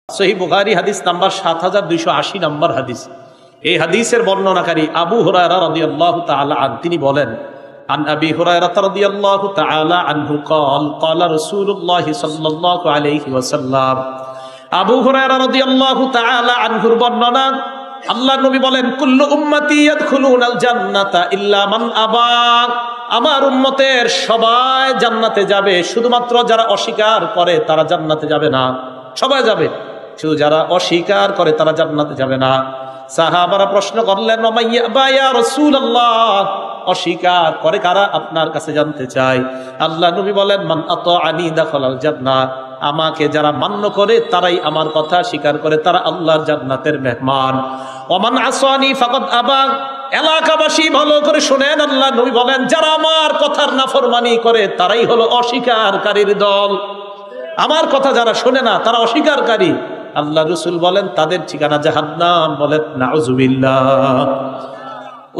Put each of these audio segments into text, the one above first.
সহিহ বুখারী হাদিস নাম্বার 7280 নম্বর হাদিস। এই হাদিসের বর্ণনাকারী আবু হুরায়রা রাদিয়াল্লাহু তাআলা আনহু তিনি বলেন, আন আবি হুরায়রা রাদিয়াল্লাহু তাআলা আনহু قال قال رسول الله صلى الله عليه وسلم। আবু হুরায়রা রাদিয়াল্লাহু তাআলা আনহুর বর্ণনা, আল্লাহর নবী বলেন, কুল্লু উম্মতি ইয়াদখুলুনাল জান্নাতা ইল্লা মান আবা। আমার উম্মতের সবাই জান্নাতে যাবে, শুধুমাত্র যারা অস্বীকার করে তারা জান্নাতে যাবে না। সবাই যাবে, শুধু যারা অস্বীকার করে তারা জান্নাতে যাবে না। সাহাবারা প্রশ্ন করলেন, ওমাইয়াবা ইয়া রাসূলুল্লাহ, অস্বীকার করে কারা, আপনার কাছে জানতে চাই। আল্লাহ নবী বলেন, মান আতাআনি দাখালাল জান্নাহ, আমাকে যারা মান্য করে তারাই আমার কথা স্বীকার করে, তারা আল্লাহর জান্নাতের মেহমান। ওমান আসানি ফাকাদ আবা। এলাকাবাসী ভালো করে শুনেন, আল্লাহ নবী বলেন, যারা আমার কথার নাফরমানি করে তারাই হলো অস্বীকারীর দল। আমার কথা যারা শোনে না তারা অস্বীকারী। আল্লাহ রাসূল বলেন তাদের ঠিকানা জাহান্নাম। বলেন নাউযুবিল্লাহ।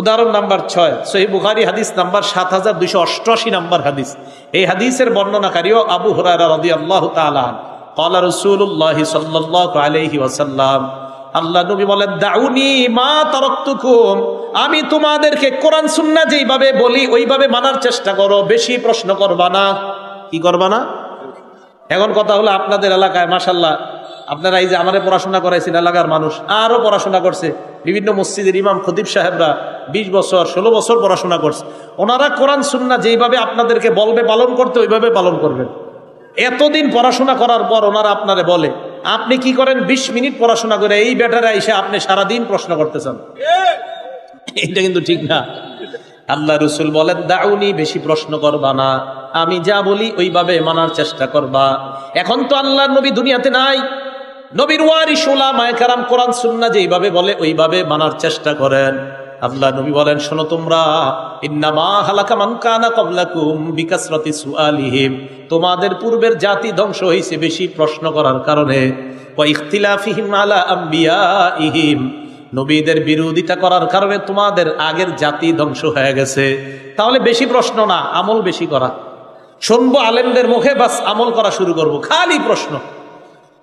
উদাহরণ নাম্বার 6, সহিহ বুখারী হাদিস নাম্বার 7288 নম্বর হাদিস। এই হাদিসের বর্ণনাকারীও আবু হুরায়রা রাদিয়াল্লাহু তাআলা আনহু। ক্বালা রাসূলুল্লাহ সাল্লাল্লাহু আলাইহি ওয়াসাল্লাম, আল্লাহ নবী বলেন, দাউনি মা তারাকতুকুম, আমি তোমাদেরকে কোরআন সুন্নাহ যেইভাবে বলি ওইভাবে মানার চেষ্টা করো, বেশি প্রশ্ন করবা না। কি করবা না? এখন কথা হলো, আপনাদের এলাকায় মাশাআল্লাহ আপনারা এই যে আমাদের পড়াশোনা করাইছেন, এলাকার মানুষ আরো পড়াশোনা করছে, বিভিন্ন মসজিদের ইমাম খতিব সাহেবরা 20 বছর 16 বছর পড়াশোনা করছে। ওনারা কোরআন সুন্নাহ যেইভাবে আপনাদেরকে বলবে পালন করতে ওইভাবে পালন করবেন। এতদিন পড়াশোনা করার পর ওনারা আপনারে বলে, আপনি কি করেন 20 মিনিট পড়াশোনা করে এই বেটারা এসে আপনি সারাদিন প্রশ্ন করতেছেন। এটা কিন্তু ঠিক না। আল্লাহ রাসূল বলেন, দাউনি, বেশি প্রশ্ন করবা না, আমি যা বলি ওইভাবে মানার চেষ্টা করবা। এখন তো আল্লাহর নবী দুনিয়াতে নাই, নবীর ওয়ারিস উলামায়ে কেরাম কোরআন সুন্নাহ যেইভাবে বলে ওইভাবে মানার চেষ্টা করেন। আল্লাহ নবী বলেন, শোনো তোমরা, ইন্নামা হালাকা মান কানা ক্বাবলাকুম বিকাসরাতি সুআলিহিম, তোমাদের পূর্বের জাতি ধ্বংস হয়েছে বেশি প্রশ্ন করার কারণে। ওয়া ইখতিলাফিহিম আলা আমবিয়াইহিম, নবীদের বিরোধিতা করার কারণে তোমাদের আগের জাতি ধ্বংস হয়ে গেছে। তাহলে বেশি প্রশ্ন না, আমল বেশি করা। শুনবো আলেমদের মুখে, বাস আমল করা শুরু করব, খালি প্রশ্ন।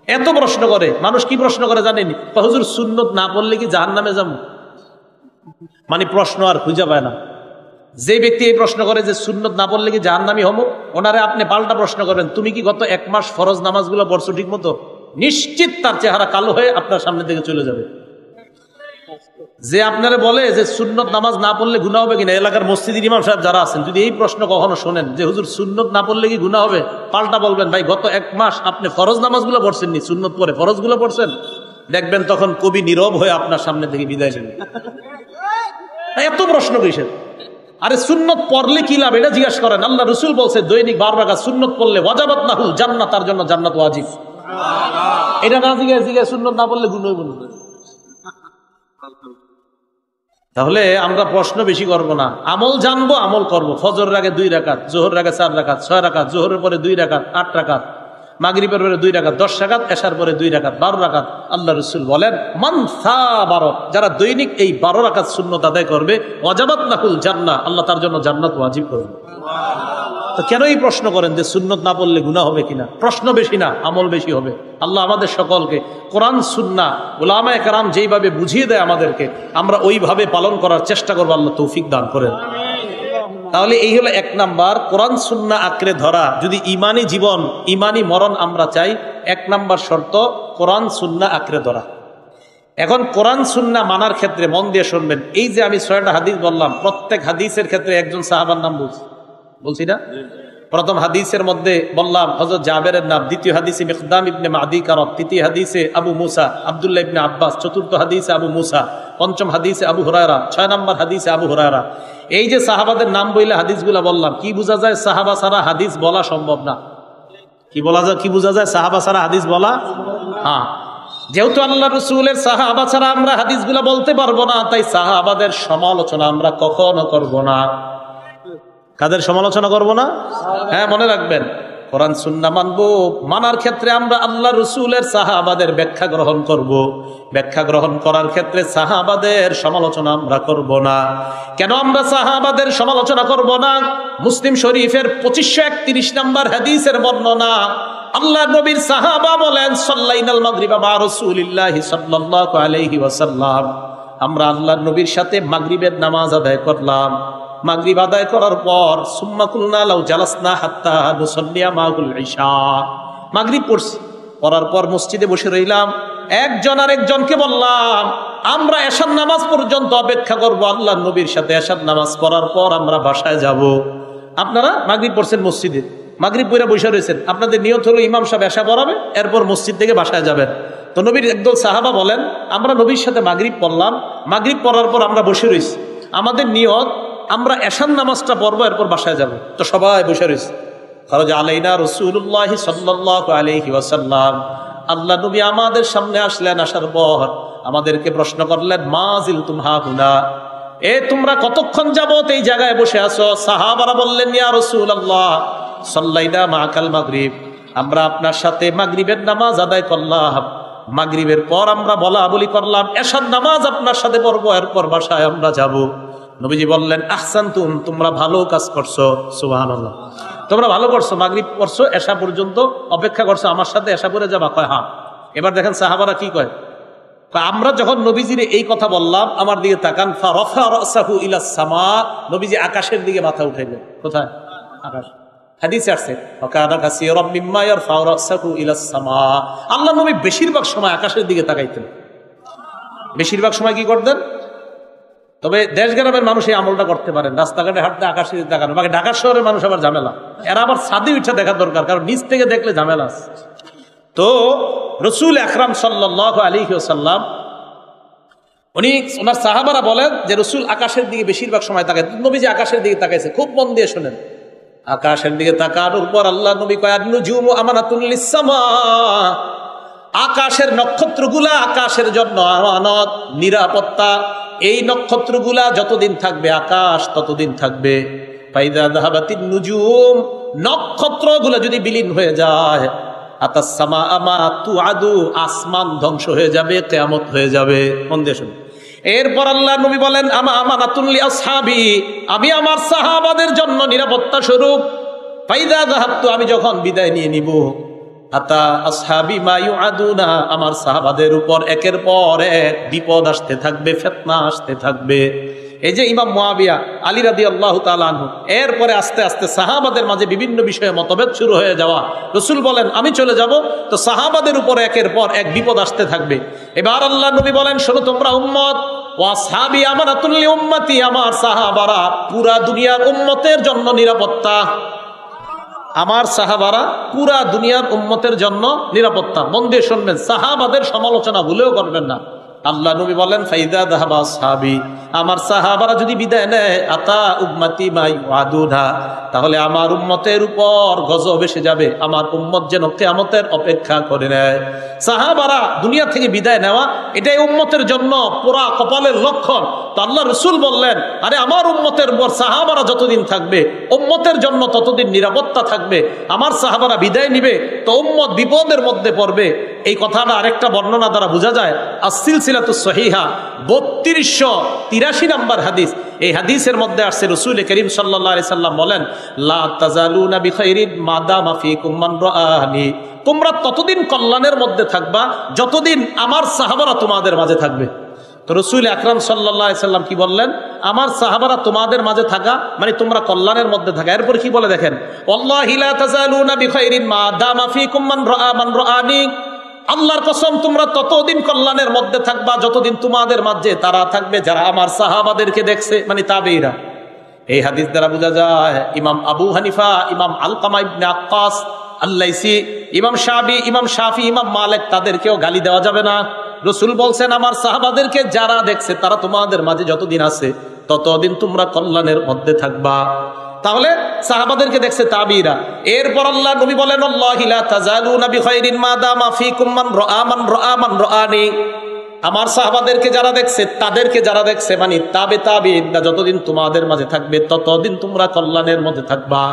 এত প্রশ্ন করে মানুষ। কি প্রশ্ন করে জানেন? হুজুর সুন্নত না পড়লে কি জাহান্নামে যাবো? মানে প্রশ্ন আর খুঁজে পায় না। যে ব্যক্তি এই প্রশ্ন করে যে সুন্নত না পড়লে কি জাহান্নামী হবো, ওনারে আপনি পাল্টা প্রশ্ন করবেন, তুমি কি গত 1 মাস ফরজ নামাজগুলো পড়ছো ঠিক মতো? নিশ্চিত তার চেহারা কালো হয়ে আপনার সামনে থেকে চলে যাবে। যে আপনারা বলে যে সুন্নত নামাজ না পড়লে গুনাহ হবে কিনা, এলাকার মসজিদের ইমাম সাহেব যারা আছেন, যদি এই প্রশ্ন কখনো শোনেন যে হুজুর সুন্নত না পড়লে কি গুনাহ হবে, পাল্টা বলবেন, ভাই গত 1 মাস আপনি ফরজ নামাজগুলো পড়ছেন নি, সুন্নত পড়ে ফরজগুলো পড়ছেন? দেখবেন তখন কবি নীরব হয়ে আপনার সামনে থেকে বিদায় নেবে। এত প্রশ্ন কিসের? আরে সুন্নত পড়লে কি লাভ এটা জিজ্ঞাসা করেন। আল্লাহ রাসূল বলছে দৈনিক 12 রাকাত সুন্নত পড়লে ওয়াজাবাত লাহুল জান্নাত, তার জন্য জান্নাত ওয়াজিব। এটা না জিজ্ঞাসা সুন্নত না পড়লে গুনাহ হইব না। তাহলে আমরা প্রশ্ন বেশি করব না, আমল জানবো, আমল করব। ফজরের আগে 2 রাকাত, যোহরের আগে 4 রাকাত, 6 রাকাত, যোহরের পরে 2 রাকাত, 8 রাকাত, মাগরিবের পরে 2 রাকাত, 10 রাকাত, এশার পরে 2 রাকাত, 12 রাকাত। আল্লাহ রাসূল বলেন, মান সাবারা, যারা দৈনিক এই 12 রাকাত সুন্নত আদায় করবে, ওয়াজাবাত লাহুল জান্নাহ, আল্লাহ তার জন্য জান্নাত ওয়াজিব করবে। তো কেন এই প্রশ্ন করেন যে সুন্নত না পড়লে গুনাহ হবে কিনা? প্রশ্ন বেশি না, আমল বেশি হবে। আল্লাহ আমাদের সকলকে কোরআন সুন্নাহ উলামায়ে কেরাম যেইভাবে বুঝিয়ে দেয় আমাদেরকে, আমরা ওইভাবে পালন করার চেষ্টা করবো। আল্লাহ তৌফিক দান করেন। তাহলে এই হলো 1 নাম্বার, কোরআন সুন্নাহ আঁকড়ে ধরা। যদি ইমানি জীবন, ইমানি মরণ আমরা চাই, 1 নাম্বার শর্ত কোরআন সুন্নাহ আঁকড়ে ধরা। এখন কোরআন সুন্নাহ মানার ক্ষেত্রে মন দিয়ে শুনবেন, এই যে আমি 6টা হাদিস বললাম, প্রত্যেক হাদিসের ক্ষেত্রে একজন সাহাবার নাম বলছি না? প্রথম হাদিসের মধ্যে বললাম হযরত জাবেরের নাম, দ্বিতীয় হাদিসে মিকদাম ইবনে মাদি কারব, তৃতীয় হাদিসে আবু মুসা আব্দুল্লাহ ইবনে আব্বাস, চতুর্থ হাদিসে আবু মুসা, পঞ্চম হাদিসে আবু হুরায়রা, 6 নম্বর হাদিসে আবু হুরায়রা। এই যে সাহাবাদের নাম বইলে হাদিসগুলা বললাম, কি বোঝা যায়? সাহাবা ছাড়া হাদিস বলা সম্ভব না। কি বলা যায়? কি বোঝা যায়? সাহাবা ছাড়া হাদিস বলা। হ্যাঁ, যেহেতু আল্লাহ রাসূলের সাহাবা ছাড়া আমরা হাদিসগুলা বলতে পারবো না, তাই সাহাবাদের সমালোচনা আমরা কখনো করব না। কাদের সমালোচনা করব না? হ্যাঁ, মনে রাখবেন, কোরআন সুন্নাহ মানবো, মানার ক্ষেত্রে আমরা আল্লাহ রাসূলের সাহাবাদের ব্যাখ্যা গ্রহণ করব। ব্যাখ্যা গ্রহণ করার ক্ষেত্রে সাহাবাদের সমালোচনা আমরা করব না। কেন আমরা সাহাবাদের সমালোচনা করব না? মুসলিম শরীফের 2531 নম্বর হাদিসের বর্ণনা, আল্লাহ নবীর সাহাবা বলেন সাল্লাইনাল মাগরিবা মা রাসূলিল্লাহি সাল্লাল্লাহু আলাইহি ওয়াসাল্লাম, আমরা আল্লাহর নবীর সাথে মাগরিবের নামাজ আদায় করলাম। মাগরিব আদায় করার পর সুম্মা কুলনা লাউ জালাসনা হাত্তা নুসাল্লিয়া মাগুল ইশা, মাগরিব পড়ছি, পড়ার পর মসজিদে বসে রইলাম। একজন আরেকজনকে বললাম আমরা এশার নামাজ পর্যন্ত অপেক্ষা করব, আল্লাহর নবীর সাথে এশার নামাজ করার পর আমরা বাসায় যাব। আপনারা মাগরিব পড়ছেন মসজিদে, মাগরিব পড়ে বসে রয়েছেন, আপনাদের নিয়ত হলো ইমাম সাহেব এশা পড়াবে, এরপর মসজিদ থেকে বাসায় যাবেন। তো নবীর একদল সাহাবা বলেন আমরা নবীর সাথে মাগরিব পড়লাম, মাগরিব পড়ার পর আমরা বসে রয়েছি, আমাদের নিয়ত আমরা এশার নামাজটা পড়বো, এরপর বাসায় যাব। তো সবাই বসে রয়েছে। খারাজা আলাইনা রাসূলুল্লাহ সাল্লাল্লাহু আলাইহি ওয়াসাল্লাম, আল্লাহ নবী আমাদের সামনে আসলেন। আসার পর আমাদেরকে প্রশ্ন করলেন মা জিলতুম হাহুনা, তোমরা কতক্ষণ যাবত এই জায়গায় বসে আছো? সাহাবারা বললেন ইয়া রাসূলুল্লাহ সাল্লাইনা মাকাল মাগরিব, আমরা আপনার সাথে মাগরিবের নামাজ আদায় করলাম, মাগরিবের পর আমরা বলা বলি করলাম, এশার নামাজ আপনার সাথে পড়বো, এরপর বাসায় আমরা যাব। নবীজি বললেন আহসানতুম, তোমরা ভালো কাজ করছো, সুবহানাল্লাহ, তোমরা ভালো করছো, মাগরিব পড়ছো, এশা পর্যন্ত অপেক্ষা করছো, আমার সাথে এশা পড়ে যাবা। কয় হ্যাঁ। এবার দেখেন সাহাবারা কি কয়, আমরা যখন নবীজির এই কথা বললাম, আমার দিকে তাকান, ফারাফা রাসাহু ইলাস সামা, নবীজি আকাশের দিকে মাথা উঠাইলেন। কোথায়? আকাশ। হাদিসে আসছে ওয়াকানা কাসীরাম মিম্মা ইয়ারফাউ রাসাহু ইলাস সামা, আল্লাহ নবী বেশিরভাগ সময় আকাশের দিকে তাকাইতেন। বেশিরভাগ সময় কি করতেন? তবে দেশ গ্রামের মানুষ এই আমলটা করতে পারেন, রাস্তাঘাটে হাঁটতে আকাশের দিকে তাকানো। বাকি ঢাকা শহরের মানুষ আবার ঝামেলা, এরা আবার ছাদে উঠে দেখা দরকার, কারণ নিচ থেকে দেখলে ঝামেলা আছে। তো রাসূল আকরাম সাল্লাল্লাহু আলাইহি ওয়াসাল্লাম ওনার সাহাবারা বলেন যে রাসূল আকাশের দিকে বেশিরভাগ সময় তাকায়। নবীজি আকাশের দিকে তাকাইছে, খুব মন দিয়ে শোনেন। আকাশের দিকে তাকানোর পর আল্লাহ নবী কয় আন-নুজুমু আমানাতুন লিস-সামা, আকাশের নক্ষত্রগুলা আকাশের জন্য আমানত, নিরাপত্তা। এই নক্ষত্রগুলা যতদিন থাকবে আকাশ ততদিন থাকবে। ফাইদা যাহাবাতিন নুজুম, নক্ষত্রগুলা যদি বিলীন হয়ে যায়, আতাস-সামা আমা তুআদু, আসমান ধ্বংস হয়ে যাবে, কিয়ামত হয়ে যাবে। মন দিয়ে শুনুন। এরপর আল্লাহ নবী বলেন আমানাতুন লি আসহাবি, আমি আমার সাহাবাদের জন্য নিরাপত্তা স্বরূপ। ফাইদা যাহাবতু, আমি যখন বিদায় নিয়ে নিব, আতা আসহাবি মা ইউআদুনা, আমার সাহাবাদের উপর একের পর এক বিপদ আসতে থাকবে, ফিতনা আসতে থাকবে। এই যে ইমাম মুআবিয়া আলী রাদিয়াল্লাহু তাআলা আনহু, এরপরে আস্তে আস্তে সাহাবাদের মাঝে বিভিন্ন বিষয়ে মতভেদ শুরু হয়ে যাওয়া। রাসূল বলেন আমি চলে যাব, তো সাহাবাদের উপর একের পর এক বিপদ আসতে থাকবে। এবার আল্লাহ নবী বলেন শোনো তোমরা উম্মত, ওয়া আসহাবি আমানাতুল লি উম্মতি, আমার সাহাবারা পুরা দুনিয়ার উম্মতের জন্য নিরাপত্তা। আমার সাহাবারা পুরা দুনিয়ার উম্মতের জন্য নিরাপত্তা। মন দিয়ে শুনবেন, সাহাবাদের সমালোচনা ভুলেও করবেন না। আল্লাহ নবী বলেন ফাইদা যাহাবা আসহাবি, আমার সাহাবারা যদি বিদায় নেয়, আতা উম্মতি মা ইউআদুনা, তাহলে আমার উম্মতের উপর গজব এসে যাবে, আমার উম্মত যেন কিয়ামতের অপেক্ষা করে নেয়। সাহাবারা দুনিয়া থেকে বিদায় নেওয়া, এটাই উম্মতের জন্য পুরা কপালের লক্ষণ। তো আল্লাহ রাসূল বললেন আরে আমার উম্মতের উপর সাহাবারা যতদিন থাকবে, উম্মতের জন্য ততদিন নিরাপত্তা থাকবে। আমার সাহাবারা বিদায় নিবে তো উম্মত বিপদের মধ্যে পড়বে। এই কথাটা আরেকটা বর্ণনা দ্বারা বোঝা যায়। আস-সিলসিলাতুস সহিহা 3283 নম্বর হাদিস, এই হাদিসের মধ্যে আসছে রাসূল করিম সাল্লাল্লাহু আলাইহি সাল্লাম বলেন লা তাজালুনা বিখাইরিন মা দামা ফীকুম মান রাআনি, তোমরা ততদিন কল্যাণের মধ্যে থাকবা যতদিন আমার সাহাবারা তোমাদের মাঝে থাকবে। তো রাসূল আকরাম সাল্লাল্লাহু আলাইহি সাল্লাম কি বললেন? আমার সাহাবারা তোমাদের মাঝে থাকা মানে তোমরা কল্যাণের মধ্যে থাকা। এরপর কি বলে দেখেন, ওয়াল্লাহি লা তাজালুনা বিখাইরিন মা দামা ফীকুম মান রাআনি, আল্লাহর কসম তোমরা ততদিন কল্যাণের মধ্যে থাকবা যতদিন তোমাদের মাঝে তারা থাকবে যারা আমার সাহাবাদেরকে দেখছে, মানে তাবেঈরা। এই হাদিস দ্বারা বোঝা যায় ইমাম আবু হানিফা, ইমাম আলকামা ইবনে আক্কাস আল-লাইসি, ইমাম শাফি, ইমাম মালিক, তাদেরকেও গালি দেওয়া যাবে না। রাসূল বলছেন আমার সাহাবাদেরকে যারা দেখছে তারা তোমাদের মাঝে যতদিন আছে ততদিন তোমরা কল্যাণের মধ্যে থাকবা। তাহলে সাহাবাদেরকে দেখছে তাবিরা। এরপর আল্লাহ নবী বলেন আল্লাহি লা তাজালুনা বিখাইরিন মা দামা ফীকুম মান রাআনি, আমার সাহাবাদেরকে যারা দেখছে তাদেরকে যারা দেখছে মানে তাবেঈন যতদিন তোমাদের মাঝে থাকবে ততদিন তোমরা কল্যাণের মধ্যে থাকবা।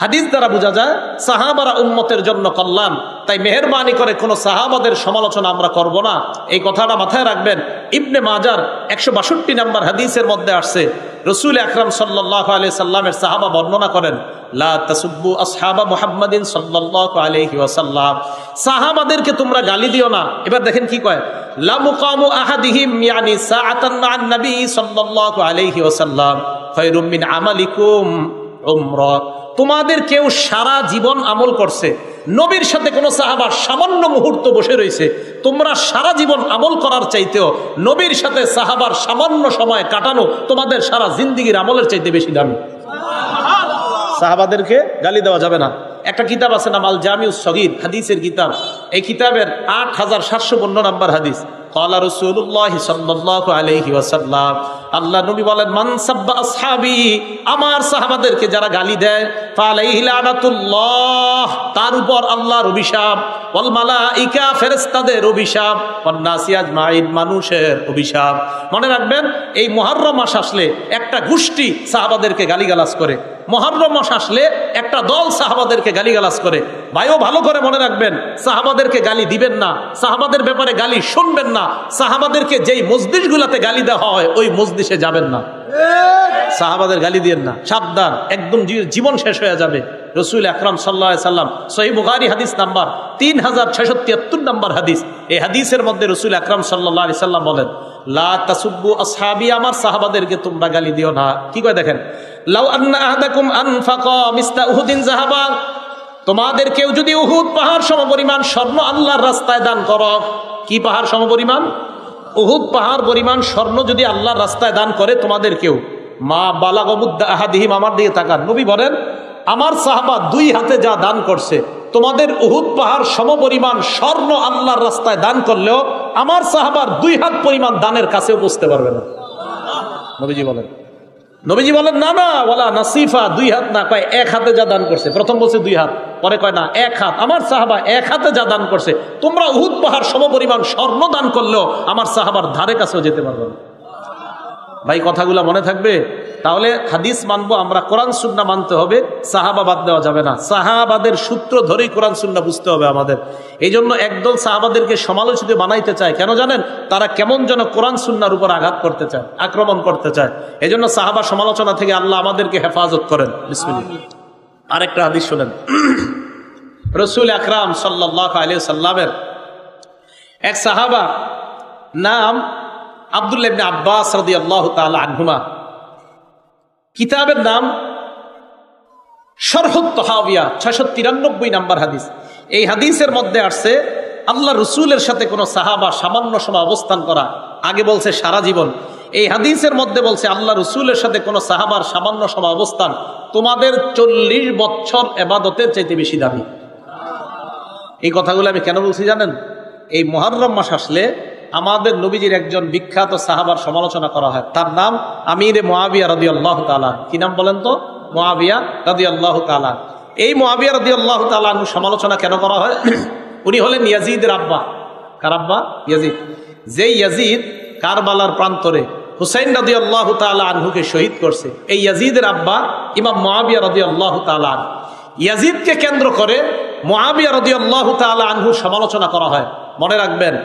হাদিস দ্বারা বোঝা যায় সাহাবারা উম্মতের জন্য কল্যাণ। তাই মেহেরবানি করে কোন সাহাবাদের সমালোচনা আমরা করব না, এই কথাটা মাথায় রাখবেন। ইবনে মাজার 162 নম্বর হাদিসের মধ্যে আসছে রাসূল আকরাম সাল্লাল্লাহু আলাইহি সাল্লামের সাহাবা বর্ণনা করেন, লা তাসুব্বু আসহাবা মুহাম্মাদিন সাল্লাল্লাহু আলাইহি ওয়াসাল্লাম, সাহাবাদেরকে তোমরা গালি দিও না। এবার দেখেন কি কয়, লা মুকামু আহাদিহিম ইয়ানি সাআতান মা'আন নবী সাল্লাল্লাহু আলাইহি ওয়াসাল্লাম খায়রুম মিন আমালিকুম উমরা। তোমাদের কেউ সারা জীবন আমল করছে, নবীর সাথে কোনো সাহাবা সামান্য মুহূর্ত বসে রয়েছে, তোমরা সারা জীবন আমল করার চাইতেও নবীর সাথে সাহাবার সামান্য সময় কাটানো তোমাদের সারা জিন্দেগির আমলের চাইতে বেশি দামি। সাহাবাদেরকে গালি দেওয়া যাবে না। একটা কিতাব আছে নাম আল জামিউস সগীর, হাদিসের কিতাব। এই কিতাবের 8752 নম্বর হাদিস, ক্বালা রাসূলুল্লাহ সাল্লাল্লাহু আলাইহি ওয়াসাল্লাম, আল্লাহ নবী বলেন, মান সাব্বা আসহাবি, আমার সাহাবাদেরকে যারা গালি দেয়, ফালাইহি লানাতুল্লাহ, তার উপর আল্লাহর অভিশাপ, ওয়াল মালাইকা, ফেরেশতাদের অভিশাপ, ওয়ান নাসি আজমাইন, মানুষের অভিশাপ। মনে রাখবেন, এই মুহররম মাস আসলে একটা গোষ্ঠী সাহাবাদেরকে গালিগালাজ করে, মুহররম মাস আসলে একটা দল সাহাবাদেরকে গালিগালাজ করে। ভাইও ভালো করে মনে রাখবেন, সাহাবাদেরকে গালি দিবেন না, সাহাবাদের ব্যাপারে গালি শুনবেন না, সাহাবাদেরকে যেই মজলিসগুলোতে গালি দেওয়া হয় ওই মজলিসে যাবেন না, সাহাবাদের গালি দিয়েন না, সাবধান, একদম জীবন শেষ হয়ে যাবে। রাসূল আকরাম সাল্লাল্লাহু আলাইহি সাল্লাম, সহিহ বুখারী হাদিস নাম্বার 3673 নম্বর হাদিস, এই হাদিসের মধ্যে রাসূল আকরাম সাল্লাল্লাহু আলাইহি সাল্লাম বলেন, লা তাসুব্বু আসহাবি, আমার সাহাবাদেরকে তোমরা গালি দিও না। কি কয় দেখেন, লাউ আন্না আহাদাকুম আনফাকা মিসলা উহুদিন যাহাবা, তোমাদের কেউ যদি উহুদ পাহাড় সমপরিমাণ স্বর্ণ আল্লাহর রাস্তায় দান করো, কি পাহাড় সমপরিমাণ? উহুদ পাহাড় পরিমাণ স্বর্ণ যদি আল্লাহর রাস্তায় দান করে তোমাদের কেউ, মা বালাগা মুদ্দা আহাদিহিম, আমার দিকে তাকান, নবী বলেন, আমার সাহাবা 2 হাতে যা দান করছে, তোমাদের উহুদ পাহাড় সমপরিমাণ স্বর্ণ আল্লাহর রাস্তায় দান করলেও আমার সাহাবার 2 হাত পরিমাণ দানের কাছেও পৌঁছতে পারবে না। নবীজি বলেন না না, ওয়ালা নাসিফা, 2 হাত না, কয় 1 হাতে যা দান করছে। প্রথম বলছে 2 হাত, পরে কয় না 1 হাত, আমার সাহাবা 1 হাতে যা দান করছে, তোমরা উহুদ পাহাড় সমপরিমাণ স্বর্ণ দান করলেও আমার সাহাবার ধারে কাছেও যেতে পারবে না। ভাই কথাগুলো মনে থাকবে। তাহলে হাদিস মানবো আমরা, কোরআন সুন্নাহ মানতে হবে, সাহাবা বাদ দেওয়া যাবে না। সাহাবাদের সূত্র ধরেই কোরআন সুন্নাহ বুঝতে হবে আমাদের। এই জন্য একদল সাহাবাদেরকে সমালোচিত বানাইতে চায়, কেন জানেন? তারা কেমন যেন কোরআন সুন্নাহর উপর আঘাত করতে চায়, আক্রমণ করতে চায়। এই জন্য সাহাবা সমালোচনা থেকে আল্লাহ আমাদেরকে হেফাজত করেন। বিসমিল্লাহ। আরেকটা হাদিস শোনেন, রাসূল আকরাম সাল্লাল্লাহু আলাইহি সাল্লামের এক সাহাবা নাম আব্দুল্লাহ ইবনে আব্বাস রাদিয়াল্লাহু তাআলা আনহুমা, কিতাবের নাম শরহুত তাহাবিয়া, 693 নম্বর হাদিস। এই হাদিসের মধ্যে আসছে আল্লাহ রসুলের সাথে কোনো সাহাবা সামান্য সময় অবস্থান করা, আগে বলছে সারা জীবন, এই হাদিসের মধ্যে বলছে আল্লাহ রসুলের সাথে কোনো সাহাবার সামান্য সময় অবস্থান তোমাদের 40 বছর ইবাদতের চাইতে বেশি দামি। এই কথাগুলো আমি কেন বলছি জানেন? এই মুহররম মাস আসলে আমাদের নবীজির একজন বিখ্যাত সাহাবার সমালোচনা করা হয়, তার নাম আমিরে মুআবিয়া রাদিয়াল্লাহু তাআলা। কি নাম বলেন তো? মুআবিয়া রাদিয়াল্লাহু তাআলা। এই মুআবিয়া রাদিয়াল্লাহু তাআলা সমালোচনা কেন করা হয়? উনি হলেন ইয়াজিদের আব্বা। কার আব্বা? ইয়াজিদ। যেই ইয়াজিদ কারবালার প্রান্তরে হুসাইন রাদিয়াল্লাহু তাআলা আনহুকে শহীদ করছে, এই ইয়াজিদের আব্বা ইমাম মুআবিয়া রাদিয়াল্লাহু তাআলা। ইয়াজিদকে কেন্দ্র করে মুআবিয়া রাদিয়াল্লাহু তাআলা আনহু সমালোচনা করা হয়। মনে রাখবেন,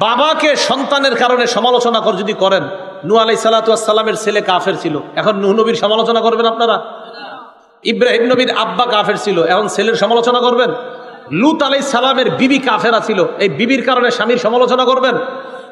বাবাকে সন্তানের কারণে সমালোচনা যদি করেন, নূহ আলাইহিস সালাতু ওয়াস সালামের ছেলে কাফের ছিল, এখন নূহ নবীর সমালোচনা করবেন আপনারা? ইব্রাহিম নবীর আব্বা কাফের ছিল, এখন ছেলের সমালোচনা করবেন? লূত আলাইহিস সালামের বিবি কাফেরা ছিল, এই বিবির কারণে স্বামীর সমালোচনা করবেন?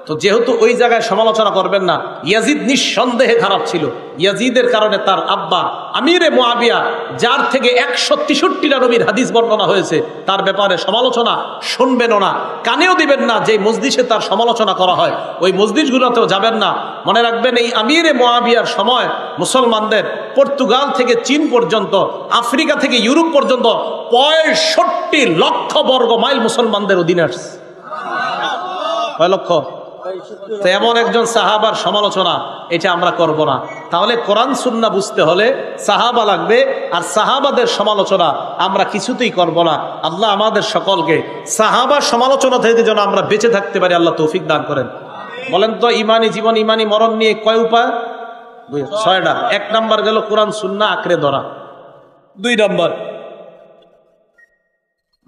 তো যেহেতু ওই জায়গায় সমালোচনা করবেন না, ইয়াজিদ নিঃসন্দেহে খারাপ ছিল, ইয়াজিদের কারণে তার আব্বা আমিরে মুআবিয়া, যার থেকে 163টা নবীর হাদিস বর্ণনা হয়েছে, তার ব্যাপারে সমালোচনা শুনবেনও না, কানেও দিবেন না। যে মজলিসে তার সমালোচনা করা হয় ওই মজলিসগুলোতেও যাবেন না। মনে রাখবেন, এই আমিরে মুআবিয়ার সময় মুসলমানদের পর্তুগাল থেকে চীন পর্যন্ত, আফ্রিকা থেকে ইউরোপ পর্যন্ত 65 লক্ষ বর্গ মাইল মুসলমানদের অধীনে আসছে। কয় লক্ষ? তো এমন একজন সাহাবার সমালোচনা এটা আমরা করব না। তাহলে কোরআন সুন্নাহ বুঝতে হলে সাহাবা লাগবে, আর সাহাবাদের সমালোচনা আমরা কিছুতেই করব না। আল্লাহ আমাদের সকলকে সাহাবার সমালোচনা থেকে যেন আমরা বেঁচে থাকতে পারি, আল্লাহ তৌফিক দান করেন। বলেন তো, ইমানি জীবন ইমানি মরণ নিয়ে কয় উপায়? 6টা। 1 নাম্বার গেল কোরআন সুন্নাহ আঁকড়ে ধরা। 2 নাম্বার,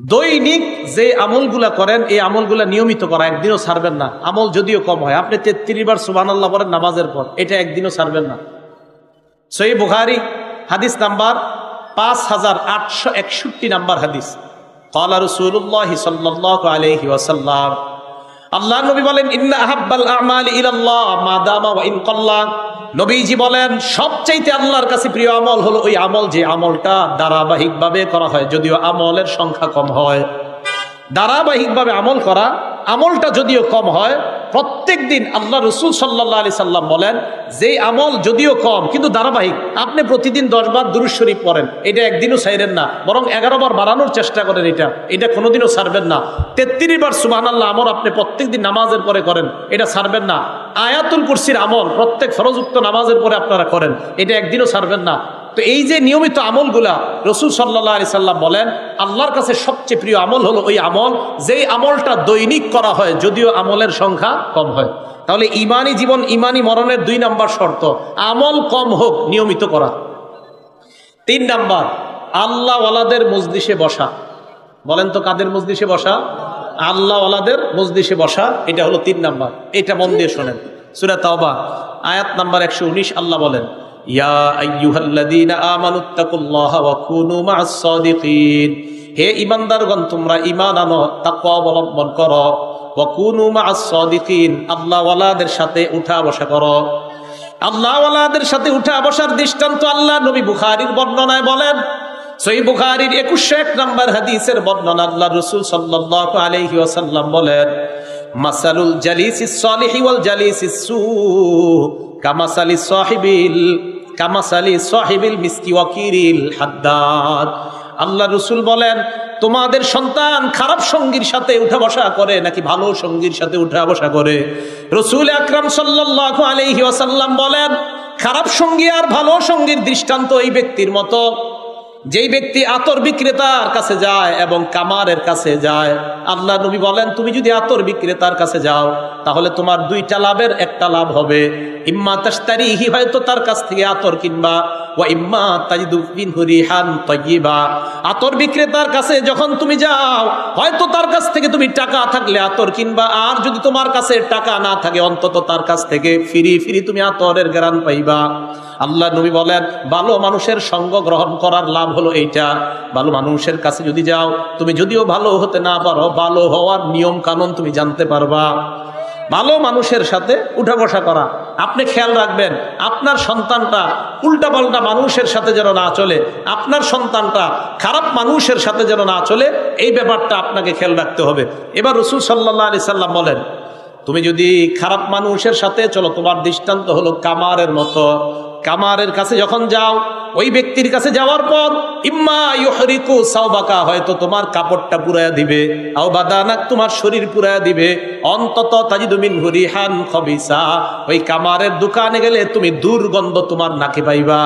দৈনিক যে আমলগুলা করেন এই আমলগুলা নিয়মিত করা, একদিনও ছাড়বেন না। আমল যদিও কম হয়, আপনি 33 বার সুবহানাল্লাহ বলেন নামাজের পর, এটা একদিনও ছাড়বেন না। সহিহ বুখারী হাদিস নাম্বার 5861 নাম্বার হাদিস। ক্বালা রাসূলুল্লাহ সাল্লাল্লাহু আলাইহি ওয়াসাল্লাম, আল্লাহ নবী বলেন, ইন্না আহাব্বাল আমালি ইলাল্লাহ মা দামা ওয়া ইন কাল্লা। নবীজি বলেন, সবচাইতে আল্লাহর কাছে প্রিয় আমল হলো ওই আমল যে আমলটা ধারাবাহিকভাবে করা হয়, যদিও আমলের সংখ্যা কম হয়। ধারাবাহিকভাবে আমল করা, আমলটা যদিও কম হয়, প্রত্যেক দিন আল্লাহ রসুল সাল্লাল্লাহু আলাইহি সাল্লাম বলেন, যে আমল যদিও কম কিন্তু ধারাবাহিক, আপনি প্রতিদিন 10 বার দুরূদ শরীফ পড়েন, এটা একদিনও ছাইরেন না, বরং 11 বার বাড়ানোর চেষ্টা করেন, এটা কোনোদিনও ছাড়বেন না। 33 বার সুবহানাল্লাহ আমল আপনি প্রত্যেক দিন নামাজের পরে করেন, এটা ছাড়বেন না। আয়াতুল কুরসির আমল প্রত্যেক ফরজউক্ত নামাজের পরে আপনারা করেন, এটা একদিনও ছাড়বেন না। তো এই যে নিয়মিত আমলগুলা, রাসূল সাল্লাল্লাহু আলাইহি সাল্লাম বলেন, আল্লাহর কাছে সবচেয়ে প্রিয় আমল হলো ওই আমল যেই আমলটা দৈনিক করা হয়, যদিও আমলের সংখ্যা কম হয়। তাহলে ইমানি জীবন, ইমানি মরণের 2 নাম্বার শর্ত, আমল কম হোক, নিয়মিত করা। 3 নাম্বার, আল্লাহ ওয়ালাদের মজলিসে বসা। বলেন তো কাদের মজলিসে বসা? আল্লাহ ওয়ালাদের মজলিসে বসা, এটা হলো 3 নাম্বার। এটা মন দিয়ে শোনেন, সূরা তাওবা আয়াত নাম্বার 119 আল্লাহ বলেন, ইয়া আইয়ুহাল্লাযীনা আমানুত্তাকুল্লাহা ওয়া কুনু মা'আস সাদিকিন। হে ঈমানদারগণ, তোমরা ঈমান আনো, তাকওয়া অবলম্বন করো। ওয়া কুনু মা'আস সাদিকিন, আল্লাহ ওয়ালাদের সাথে উঠা বসা করো। আল্লাহ ওয়ালাদের সাথে উঠা বসার দৃষ্টান্ত আল্লাহ নবী বুখারীর বর্ণনায় বলেন, সহিহ বুখারীর 2101 নম্বর হাদিসের বর্ণনা, আল্লাহ রাসূল সাল্লাল্লাহু আলাইহি ওয়াসাল্লাম বলেন, মাসালুল জালিসিস সালিহি ওয়াল জালিসিস সূ কামাসালি সাহিবিল মিসকি ওয়াকিরিল হাদ্দাদ। আল্লাহ রাসূল বলেন, তোমাদের সন্তান খারাপ সঙ্গীর সাথে উঠা বসা করে নাকি ভালো সঙ্গীর সাথে উঠা বসা করে? রাসূল আকরাম সাল্লাল্লাহু আলাইহি ওয়াসাল্লাম বলেন, খারাপ সঙ্গী আর ভালো সঙ্গীর দৃষ্টান্ত এই ব্যক্তির মতো, যেই ব্যক্তি আতর বিক্রেতার কাছে যায় এবং কামারের কাছে যায়। আল্লাহ নবী বলেন, তুমি যদি আতর বিক্রেতার কাছে যাও তাহলে তোমার 2টা লাভের একটা লাভ হবে, ইম্মা তাশতারিহি, হয়তো তার কাছ থেকে আতর কিনবা, ওয়া ইম্মা তাজিদু মিনহু রিহান তাইয়্যিবা। আতর বিক্রেতার কাছে যখন তুমি যাও, হয়তো তার কাছ থেকে তুমি টাকা থাকলে আতর কিনবা, আর যদি তোমার কাছে টাকা না থাকে অন্তত তার কাছ থেকে ফিরি তুমি আতরের ঘ্রাণ পাইবা। আল্লাহ নবী বলেন, ভালো মানুষের সঙ্গ গ্রহণ করার লাভ হলো এইটা। ভালো মানুষের কাছে যদি যাও, তুমি যদিও ভালো হতে না পারো, ভালো হওয়ার নিয়ম কানুন তুমি জানতে পারবা। ভালো মানুষের সাথে উঠা বসা করা। আপনি খেয়াল রাখবেন, আপনার সন্তানটা উল্টাপাল্টা মানুষের সাথে যেন না চলে, আপনার সন্তানটা খারাপ মানুষের সাথে যেন না চলে, এই ব্যাপারটা আপনাকে খেয়াল রাখতে হবে। এবার রাসূল সাল্লাল্লাহু আলাইহি সাল্লাম বলেন, তুমি যদি খারাপ মানুষের সাথে চলো, তোমার দৃষ্টান্ত হলো কামারের মতো। কামারের কাছে যখন যাও, ওই ব্যক্তির কাছে যাওয়ার পর ইম্মা ইউহরিকু সাওবাকা, হয়তো তোমার কাপড়টা পুরায়া দিবে, আও বাদানাক, তোমার শরীর পুরায়া দিবে, অন্তত তাজিদু মিনহু রিহান খাবিসা, ওই কামারের দোকানে গেলে তুমি দুর্গন্ধ তোমার নাকে পাইবা।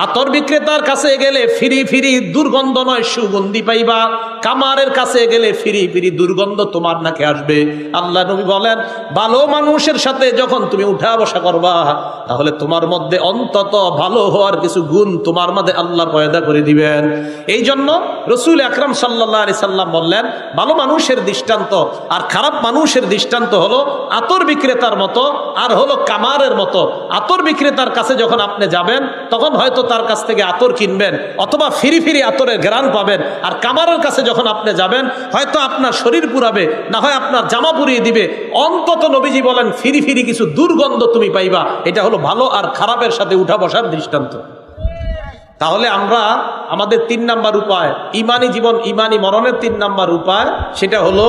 আতর বিক্রেতার কাছে গেলে ফিরি দুর্গন্ধ নয়, সুগন্ধি পাইবা। কামারের কাছে গেলে ফিরি দুর্গন্ধ তোমার নাকে আসবে। আল্লাহ নবী বলেন, ভালো মানুষের সাথে যখন তুমি উঠা বসা করবা, তাহলে তোমার মধ্যে অন্তত ভালো হওয়ার কিছু গুণ তোমার মধ্যে আল্লাহ পয়দা করে দিবেন। এই জন্য রাসূল আকরাম সাল্লাল্লাহু আলাইহি সাল্লাম বললেন, ভালো মানুষের দৃষ্টান্ত আর খারাপ মানুষের দৃষ্টান্ত হলো আতর বিক্রেতার মতো আর হলো কামারের মতো। আতর বিক্রেতার কাছে যখন আপনি যাবেন, তখন হয়তো তার কাছ থেকে আতর কিনবেন, অথবা ফিরি আতরের ঘ্রাণ পাবেন। আর কামারের কাছে যখন আপনি যাবেন, হয়তো আপনার শরীর পুরাবে, না হয় আপনার জামা পুড়িয়ে দিবে, অন্তত নবীজি বলেন ফিরি কিছু দুর্গন্ধ তুমি পাইবা। এটা হলো ভালো আর খারাপের সাথে উঠা বসার দৃষ্টান্ত। তাহলে আমরা আমাদের 3 নাম্বার উপায়, ইমানি জীবন ইমানি মরণের 3 নাম্বার উপায়, সেটা হলো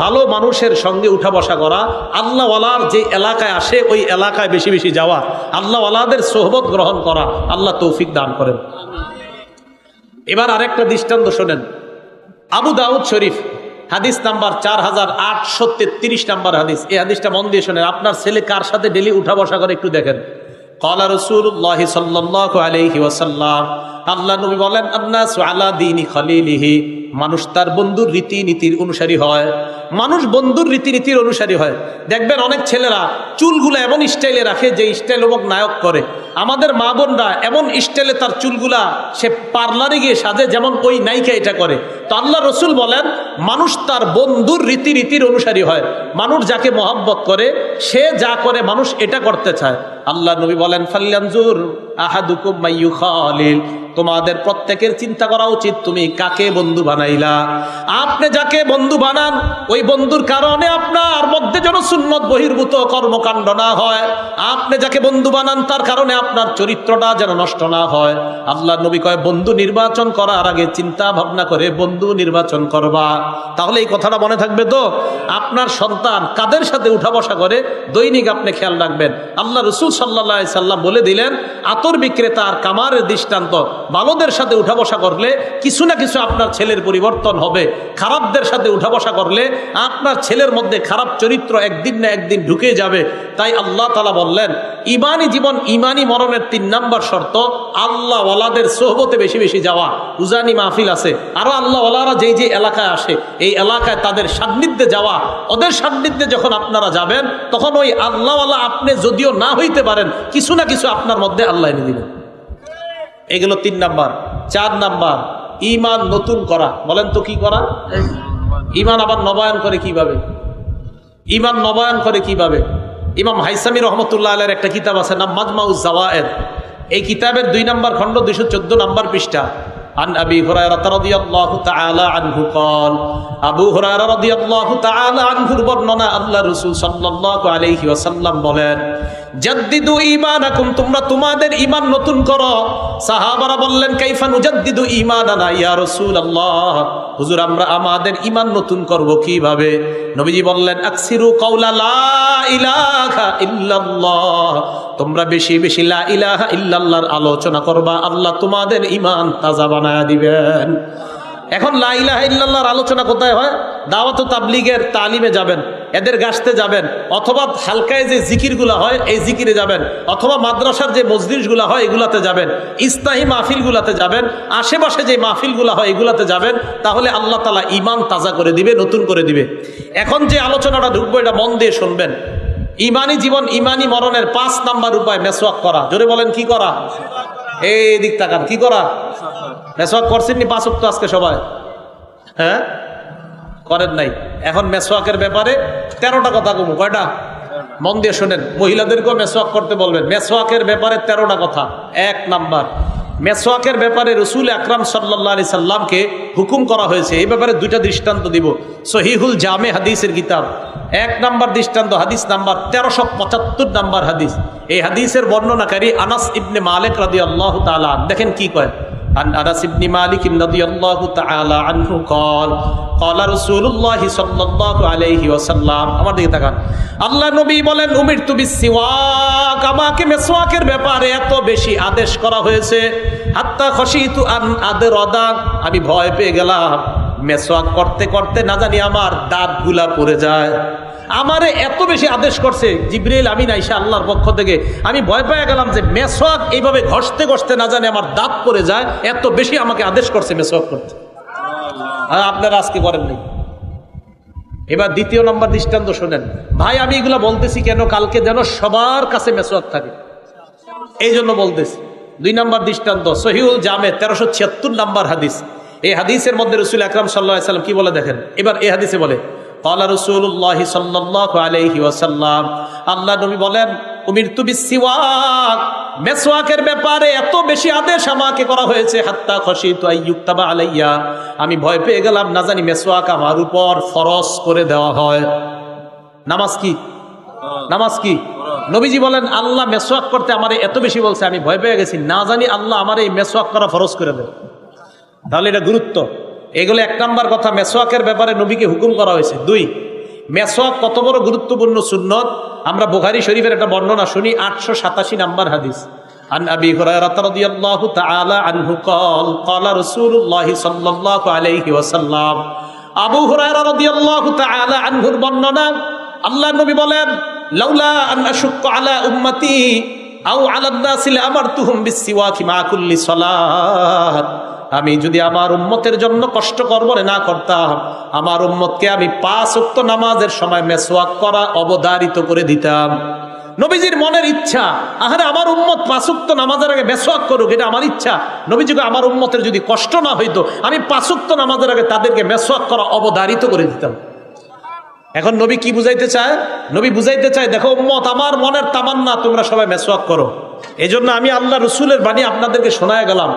ভালো মানুষের সঙ্গে উঠা বসা করা, আল্লাহ ওয়ালার যে এলাকায় আসে ওই এলাকায় বেশি যাওয়া, আল্লাহ ওয়ালাদের সোহবত গ্রহণ করা। আল্লাহ তৌফিক দান করেন। এবার আরেকটা দৃষ্টান্ত শোনেন, আবু দাউদ শরীফ হাদিস নাম্বার 4833 নাম্বার হাদিস। এই হাদিসটা মন দিয়ে শোনেন। আপনার ছেলে কার সাথে ডেলি উঠা বসা করে একটু দেখেন। ক্বালা রাসূলুল্লাহ সাল্লাল্লাহু আলাইহি ওয়াসাল্লাম, আল্লাহ নবী বলেন, আন্নাসু আলা দীনি খলিলিহি, মানুষ তার বন্ধুর রীতিনীতির অনুসারী হয়। মানুষ বন্ধুর রীতিনীতির অনুসারী হয়। দেখবেন অনেক ছেলেরা চুলগুলো এমন স্টাইলে রাখে যে স্টাইল অমুক নায়ক করে। আমাদের মা বোনরা এমন স্টাইলে তার চুলগুলা সে পার্লারে গিয়ে সাজে যেমন ওই নায়িকা এটা করে। তো আল্লাহ রসুল বলেন, মানুষ তার বন্ধুর রীতিনীতির অনুসারী হয়। মানুষ যাকে মহব্বত করে, সে যা করে মানুষ এটা করতে চায়। আল্লাহ নবী বলেন, ফাল্যানজুর আহাদুকুম মাইয়ু খালিল, তোমাদের প্রত্যেকের চিন্তা করা উচিত তুমি কাকে বন্ধু বানাইলা। আপনি যাকে বন্ধু বানান ওই বন্ধুর কারণে আপনার মধ্যে যেন সুন্নত বহির্ভূত কর্মকাণ্ড না হয়। আপনি যাকে বন্ধু বানান তার কারণে আপনার চরিত্রটা যেন নষ্ট না হয়। আল্লাহ নবী কয় বন্ধু নির্বাচন করার আগে চিন্তা ভাবনা করে বন্ধু নির্বাচন করবা। তাহলে এই কথাটা মনে থাকবে তো। আপনার সন্তান কাদের সাথে উঠা বসা করে দৈনিক আপনি খেয়াল রাখবেন। আল্লাহ রসুল সাল্লাল্লাহু আলাইহি সাল্লাম বলে দিলেন আতর বিক্রেতা আর কামারের দৃষ্টান্ত, ভালোদের সাথে উঠা বসা করলে কিছু না কিছু আপনার ছেলের পরিবর্তন হবে, খারাপদের সাথে উঠা বসা করলে আপনার ছেলের মধ্যে খারাপ চরিত্র একদিন না একদিন ঢুকে যাবে। তাই আল্লাহ তাআলা বললেন ইমানি জীবন ইমানি মরণের 3 নাম্বার শর্ত আল্লাহ ওয়ালাদের সোহবতে বেশি বেশি যাওয়া। উজানি মাহফিল আছে, আরো আল্লাহ ওয়ালারা যেই যে এলাকায় আসে এই এলাকায় তাদের সান্নিধ্যে যাওয়া। ওদের সান্নিধ্যে যখন আপনারা যাবেন তখন ওই আল্লাহ ওয়ালা আপনি যদিও না হইতে পারেন কিছু না কিছু আপনার মধ্যে আল্লাহ এনে দিবেন। এগুলো 3 নাম্বার। 4 নাম্বার ঈমান নতুন করা। বলেন তো কি করা? ঈমান আবার নবায়ন করে কিভাবে? ঈমান নবায়ন করে কিভাবে? ইমাম হাইসামি রহমতুল্লাহ আলাইহির একটা কিতাব আছে নাম মাজমাউজ জাওয়ায়েদ। এই কিতাবের 2 নম্বর খণ্ড 214 নম্বর পৃষ্ঠা। আন আবি হুরায়রা রাদিয়াল্লাহু তাআলা আনহু قال আবু হুরায়রা রাদিয়াল্লাহু তাআলা আনহুর বর্ণনা আল্লাহ রাসূল সাল্লাল্লাহু আলাইহি ওয়াসাল্লাম বলেন জাদ্দিদু ঈমানাকুম, তোমরা তোমাদের ঈমান নতুন করো। সাহাবারা বললেন কাইফা নুজাদ্দিদু ঈমানানা ইয়া রাসূলুল্লাহ, হুজুর আমরা আমাদের ঈমান নতুন করব কিভাবে? নবীজি বললেন আকসিরু কাওলা লা ইলাহা ইল্লাল্লাহ, তোমরা বেশি বেশি লা ইলাহা ইল্লাল্লাহর আলোচনা করবা, আল্লাহ তোমাদের ঈমান তাজা বানায়া দিবেন। এখন লা ইলাহা ইল্লাল্লাহর আলোচনা কোথায় হয়? দাওয়াত ও তাবলীগের তালিমে যাবেন, এদের গাছতে যাবেন, অথবা হালকায় যে জিকিরগুলা হয় এই জিকিরে যাবেন, অথবা মাদ্রাসার যে মজলিসগুলা হয় এগুলাতে যাবেন, ইস্তাহি মাহফিলগুলাতে যাবেন, আশেপাশে যে মাহফিলগুলা হয় এগুলাতে যাবেন। তাহলে আল্লাহ তাআলা ঈমান তাজা করে দিবে, নতুন করে দিবে। এখন যে আলোচনাটা ঢুকবো এটা মন দিয়ে শুনবেন। ইমানি জীবন ইমানি মরণের 5 নাম্বার উপায় মেসওয়াক করা। জোরে বলেন কি করা? এই দিক তাকান, কি করা? মেসওয়াক করছেননি 5 ওয়াক্ত আজকে সবাই? হ্যাঁ করেন নাই। এখন মেসওয়াকের ব্যাপারে 13টা কথা কমু। কয়টা? মন দিয়ে শোনেন। মহিলাদেরকেও মেসওয়াক করতে বলবেন। মেসওয়াকের ব্যাপারে 13টা কথা। 1 নাম্বার, মেসওয়াকের ব্যাপারে রাসূল আকরাম সাল্লাল্লাহু আলাইহি সাল্লামকে হুকুম করা হয়েছে। এই ব্যাপারে 2টা দৃষ্টান্ত দিব। সহিহুল জামে হাদিসের কিতাব 1 নাম্বার দৃষ্টান্ত হাদিস নাম্বার 1375 নাম্বার হাদিস। এই হাদিসের বর্ণনাকারী আনাস ইবনে মালিক রাদিয়াল্লাহু তাআলা। দেখেন কি কয়। عن أنس بن مالك رضي الله تعالى عنه قال قال رسول الله صلى الله عليه وسلم, আমার দিকে তাকান। আল্লাহ নবী বলেন উমিরতু বিসওয়াক, আমাকে মেসওয়াকের ব্যাপারে এত বেশি আদেশ করা হয়েছে হাত্তা খশিতু আন আদরাদা, আমি ভয় পেয়ে গেলাম মেসওয়াক করতে করতে না জানি আমার দাঁতগুলা পড়ে যায়। আমারে এত বেশি আদেশ করছে জিবরিল আমিন আইসা আল্লাহর পক্ষ থেকে, আমি ভয় পেয়ে গেলাম যে মেসওয়াক এইভাবে ঘষতে ঘষতে না জানি আমার দাঁত পড়ে যায়। এত বেশি আমাকে আদেশ করছে মেসওয়াক করতে। আর আপনারা আজকে করেননি। এবার 2 নম্বর দৃষ্টান্ত শোনেন। ভাই আমি এগুলা বলতেছি কেন? কালকে যেন সবার কাছে মেসওয়াক থাকে, এই জন্য বলতেছি। 2 নম্বর দৃষ্টান্ত সহিহুল জামে 1376 নম্বর হাদিস। এই হাদিসের মধ্যে রাসূল আকরাম সাল্লাল্লাহু আলাইহি সাল্লাম কি বলে দেখেন। এবার এই হাদিসে বলে ক্বালা রাসূলুল্লাহ সাল্লাল্লাহু আলাইহি ওয়াসাল্লাম, আল্লাহ নবী বলেন উমিরতু বিসওয়াক, মেসওয়াকের ব্যাপারে এত বেশি আদেশ আমাকে করা হয়েছে হাত্তা খশিতু আইয়ুক্তাবা আলাইয়া, আমি ভয় পেয়ে গেলাম না জানি মেসওয়াক আমার উপর ফরজ করে দেওয়া হয়। নামাজ কি? নামাজ কি? নবীজি বলেন আল্লাহ মেসওয়াক করতে আমারে এত বেশি বলছে আমি ভয় পেয়ে গেছি না জানি আল্লাহ আমার এই মেসওয়াক করা ফরজ করে দেবে। তাহলে এটা গুরুত্ব। এগুলো 1 নাম্বার কথা, মেসওয়াকের ব্যাপারে নবীকে হুকুম করা হয়েছে। 2, মেসওয়াক কত বড় গুরুত্বপূর্ণ সুন্নত আমরা বুখারী শরীফের একটা বর্ণনা শুনি। 887 নাম্বার হাদিস। আন আবি হুরায়রা রাদিয়াল্লাহু তাআলা আনহু قال قال رسول الله صلى الله عليه وسلم, আবু হুরায়রা রাদিয়াল্লাহু তাআলা আনহুর বর্ণনা, আল্লাহর নবী বলেন লাউলা আন আশুক্কা আলা উম্মতি আও আলা الناس لامرتهم بالسواك مع كل صلاه, আমি যদি আমার উম্মতের জন্য কষ্টকর বলে না করতাম আমার উম্মতকে আমি 5 ওয়াক্ত নামাজের সময় মেসওয়াক করা অবধারিত করে দিতাম। নবীজির মনের ইচ্ছা, আহারে আমার উম্মত 5 ওয়াক্ত নামাজের আগে মেসওয়াক করুক, এটা আমার ইচ্ছা। নবীজিকে আমার উম্মতের যদি কষ্ট না হইতো আমি 5 ওয়াক্ত নামাজের আগে তাদেরকে মেসওয়াক করা অবধারিত করে দিতাম। এখন নবী কি বুঝাইতে চায়? নবী বুঝাইতে চায় দেখো উম্মত আমার মনের তামান্না তোমরা সবাই মেসওয়াক করো, এই জন্য আমি আল্লাহ রসুলের বাণী আপনাদেরকে শোনায় গেলাম।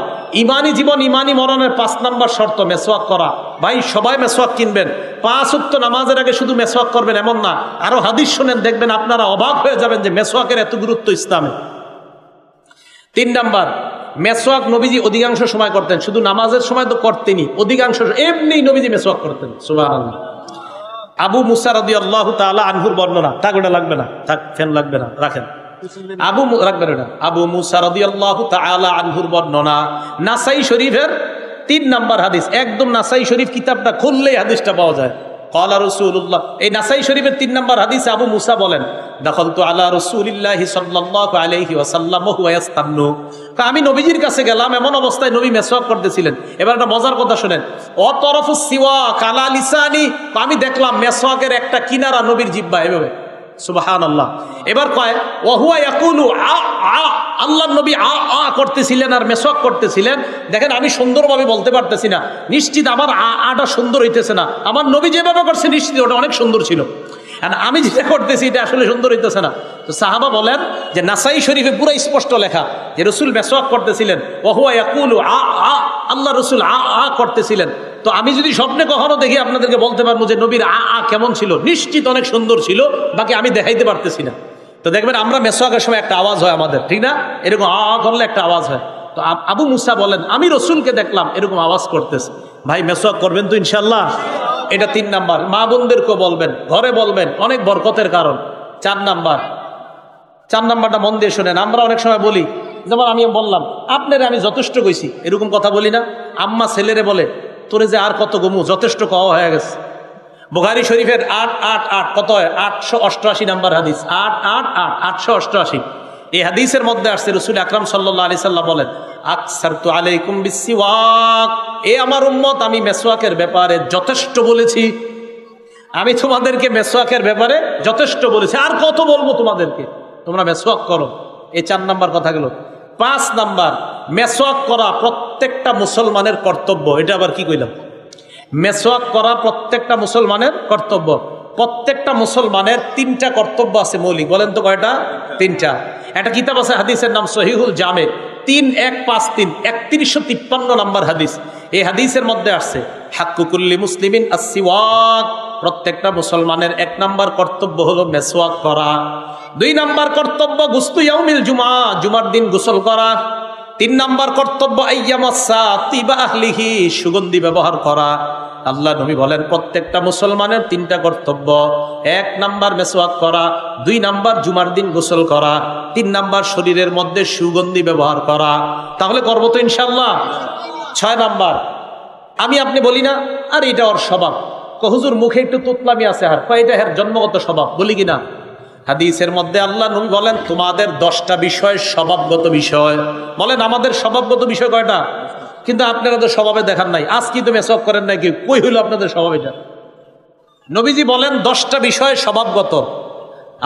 ইমানি জীবন ইমানি মরণের ৫ নম্বর শর্ত মেসওয়াক করা। ভাই সবাই মেসওয়াক কিনবেন, ৫ ওয়াক্ত নামাজের আগে শুধু মেসওয়াক করবেন এমন না, আরো হাদিস শোনেন, দেখবেন আপনারা অবাক হয়ে যাবেন যে মেসওয়াকের এত গুরুত্ব ইসলামে। ৩ নাম্বার, মেসওয়াক নবীজি অধিকাংশ সময় করতেন, শুধু নামাজের সময় তো করতেনই, অধিকাংশ এমনি নবীজি মেসওয়াক করতেন। সুবহানাল্লাহ। আবু মুসা রাদিয়াল্লাহু তাআলা আনহুর বর্ণনা, থাক ওটা লাগবে না, থাক ফ্যান লাগবে না, রাখেন। আবু মুসা রাদিয়াল্লাহু তাআলা আনহুর বর্ণনা, নাসাই শরীফের ৩ নাম্বার হাদিস, একদম নাসাই শরীফ কিতাবটা খুললেই হাদিসটা পাওয়া যায়। ক্বালা রাসূলুল্লাহ, এই নাসাই শরীফের ৩ নাম্বার হাদিসে আবু মুসা বলেন, দাখালতু আলা রাসূলিল্লাহি সাল্লাল্লাহু আলাইহি ওয়াসাল্লাম ওয়া হুয়া ইয়াস্তান্নু, আমি নবীজির কাছে গেলাম, এমন অবস্থায় নবী মেসওয়াক করতেছিলেন। এবার একটা মজার কথা শুনেন, অতরফুস সিওয়াক আলা লিসানি, আমি দেখলাম মেসওয়াকের একটা কিনারা নবীর জিহ্বা এভাবে। সুবহানাল্লাহ। এবার কয় ওয়া হুয়া ইয়াকুলু আ আ, আল্লাহর নবী আ আ করতেছিলেন আর মেসওয়াক করতেছিলেন। দেখেন আমি সুন্দরভাবে বলতে পারতেছি না, নিশ্চিত আমার আ আটা সুন্দর হইতেছে না, আমার নবী যেভাবে করছে নিশ্চিত ওটা অনেক সুন্দর ছিল, আর আমি যেটা করতেছি এটা আসলে সুন্দর হইতেছে না। তো সাহাবা বলেন যে নাসাই শরীফে পুরো স্পষ্ট লেখা যে রসুল মেসওয়াক করতেছিলেন, ওয়া হুয়া ইয়াকুলু আ আ, আল্লাহ রসুল আ আ করতেছিলেন। তো আমি যদি স্বপ্নে কখনো দেখি আপনাদেরকে বলতে পারবো যে নবীর আ আ কেমন ছিল, নিশ্চিত অনেক সুন্দর ছিল, বাকি আমি দেখাইতে পারতেছি না। তো দেখবেন আমরা মেসওয়াকের সময় একটা আওয়াজ হয় আমাদের, ঠিক না? এরকম আ আ করলে একটা আওয়াজ হয়। তো আবু মুসা বলেন আমি রসুলকে দেখলাম এরকম আওয়াজ করতেছে। ভাই মেসওয়াক করবেন তো ইনশাল্লাহ? এটা ৩ নাম্বার। মা বোনদেরকেও বলবেন, ঘরে বলবেন, অনেক বরকতের কারণ। ৪ নাম্বারটা মন দিয়ে শোনেন। আমরা অনেক সময় বলি, যেমন আমি বললাম আপনারে আমি যথেষ্ট কইছি, এরকম কথা বলি না? আম্মা ছেলেরে বলে তোরে যে আর কত গমু, যথেষ্ট কওয়া হয়ে গেছে। বুখারী শরীফের ৮৮৮ কত হয়? ৮৮৮ নাম্বার হাদিস, ৮88 এই হাদিসের মধ্যে আসছে রাসূল আকরাম সাল্লাল্লাহু আলাইহি সাল্লাম বলেন, আকসারতু আলাইকুম বিসওয়াক, এ আমার উম্মত আমি মেসওয়াকের ব্যাপারে যথেষ্ট বলেছি, আমি তোমাদেরকে মেসওয়াকের ব্যাপারে যথেষ্ট বলেছি, আর কত বলবো তোমাদেরকে, তোমরা মেসওয়াক করো। এই ৪ নাম্বার কথা গেল। ৫ নাম্বার, মেসওয়াক করা প্রত্যেকটা মুসলমানের কর্তব্য। এটা আবার কি কইলাম? মেসওয়াক করা প্রত্যেকটা মুসলমানের কর্তব্য। প্রত্যেকটা মুসলমানের ৩টা কর্তব্য আছে মৌলিক। বলেন তো কয়টা? ৩টা। একটা কিতাব আছে হাদিসের নাম সহিহুল জামে, ৩১৫৩ ৩১৫৩ নাম্বার হাদিস। এই হাদিসের মধ্যে আসছে হাক্কুকুল্লি মুসলিমিন আস-সিওয়াক, প্রত্যেকটা মুসলমানের ১ নাম্বার কর্তব্য হলো মেসওয়াক করা। ২ নাম্বার কর্তব্য গুসলু ইয়াউমিল জুমআ, জুমার দিন গোসল করা। ৩ নাম্বার কর্তব্য আইয়ামাসা তিবা আহলিহি, সুগন্ধি ব্যবহার করা। আল্লাহ নবী বলেন প্রত্যেকটা মুসলমানের ৩টা কর্তব্য। ১ নাম্বার মেসওয়াক করা, ২ নাম্বার জুমার দিন গোসল করা, ৩ নাম্বার শরীরের মধ্যে সুগন্ধি ব্যবহার করা। তাহলে করবো তো ইনশাল্লাহ? ৬ নাম্বার, আমি আপনি বলি না আর এটা ওর স্বভাব, হুজুর মুখে একটু তোতলামি আছে, আর এটা এর জন্মগত স্বভাব, বলি কিনা? হাদিসের মধ্যে আল্লাহ নবী বলেন তোমাদের 10টা বিষয় স্বভাবগত বিষয়। বলেন আমাদের স্বভাবগত বিষয় কয়টা? কিন্তু আপনারা তো স্বভাবে দেখান নাই, আজ কি তো মেসওয়াক করেন নাকি, কই হইল আপনাদের স্বভাব? এটা নবীজি বলেন 10টা বিষয় স্বভাবগত।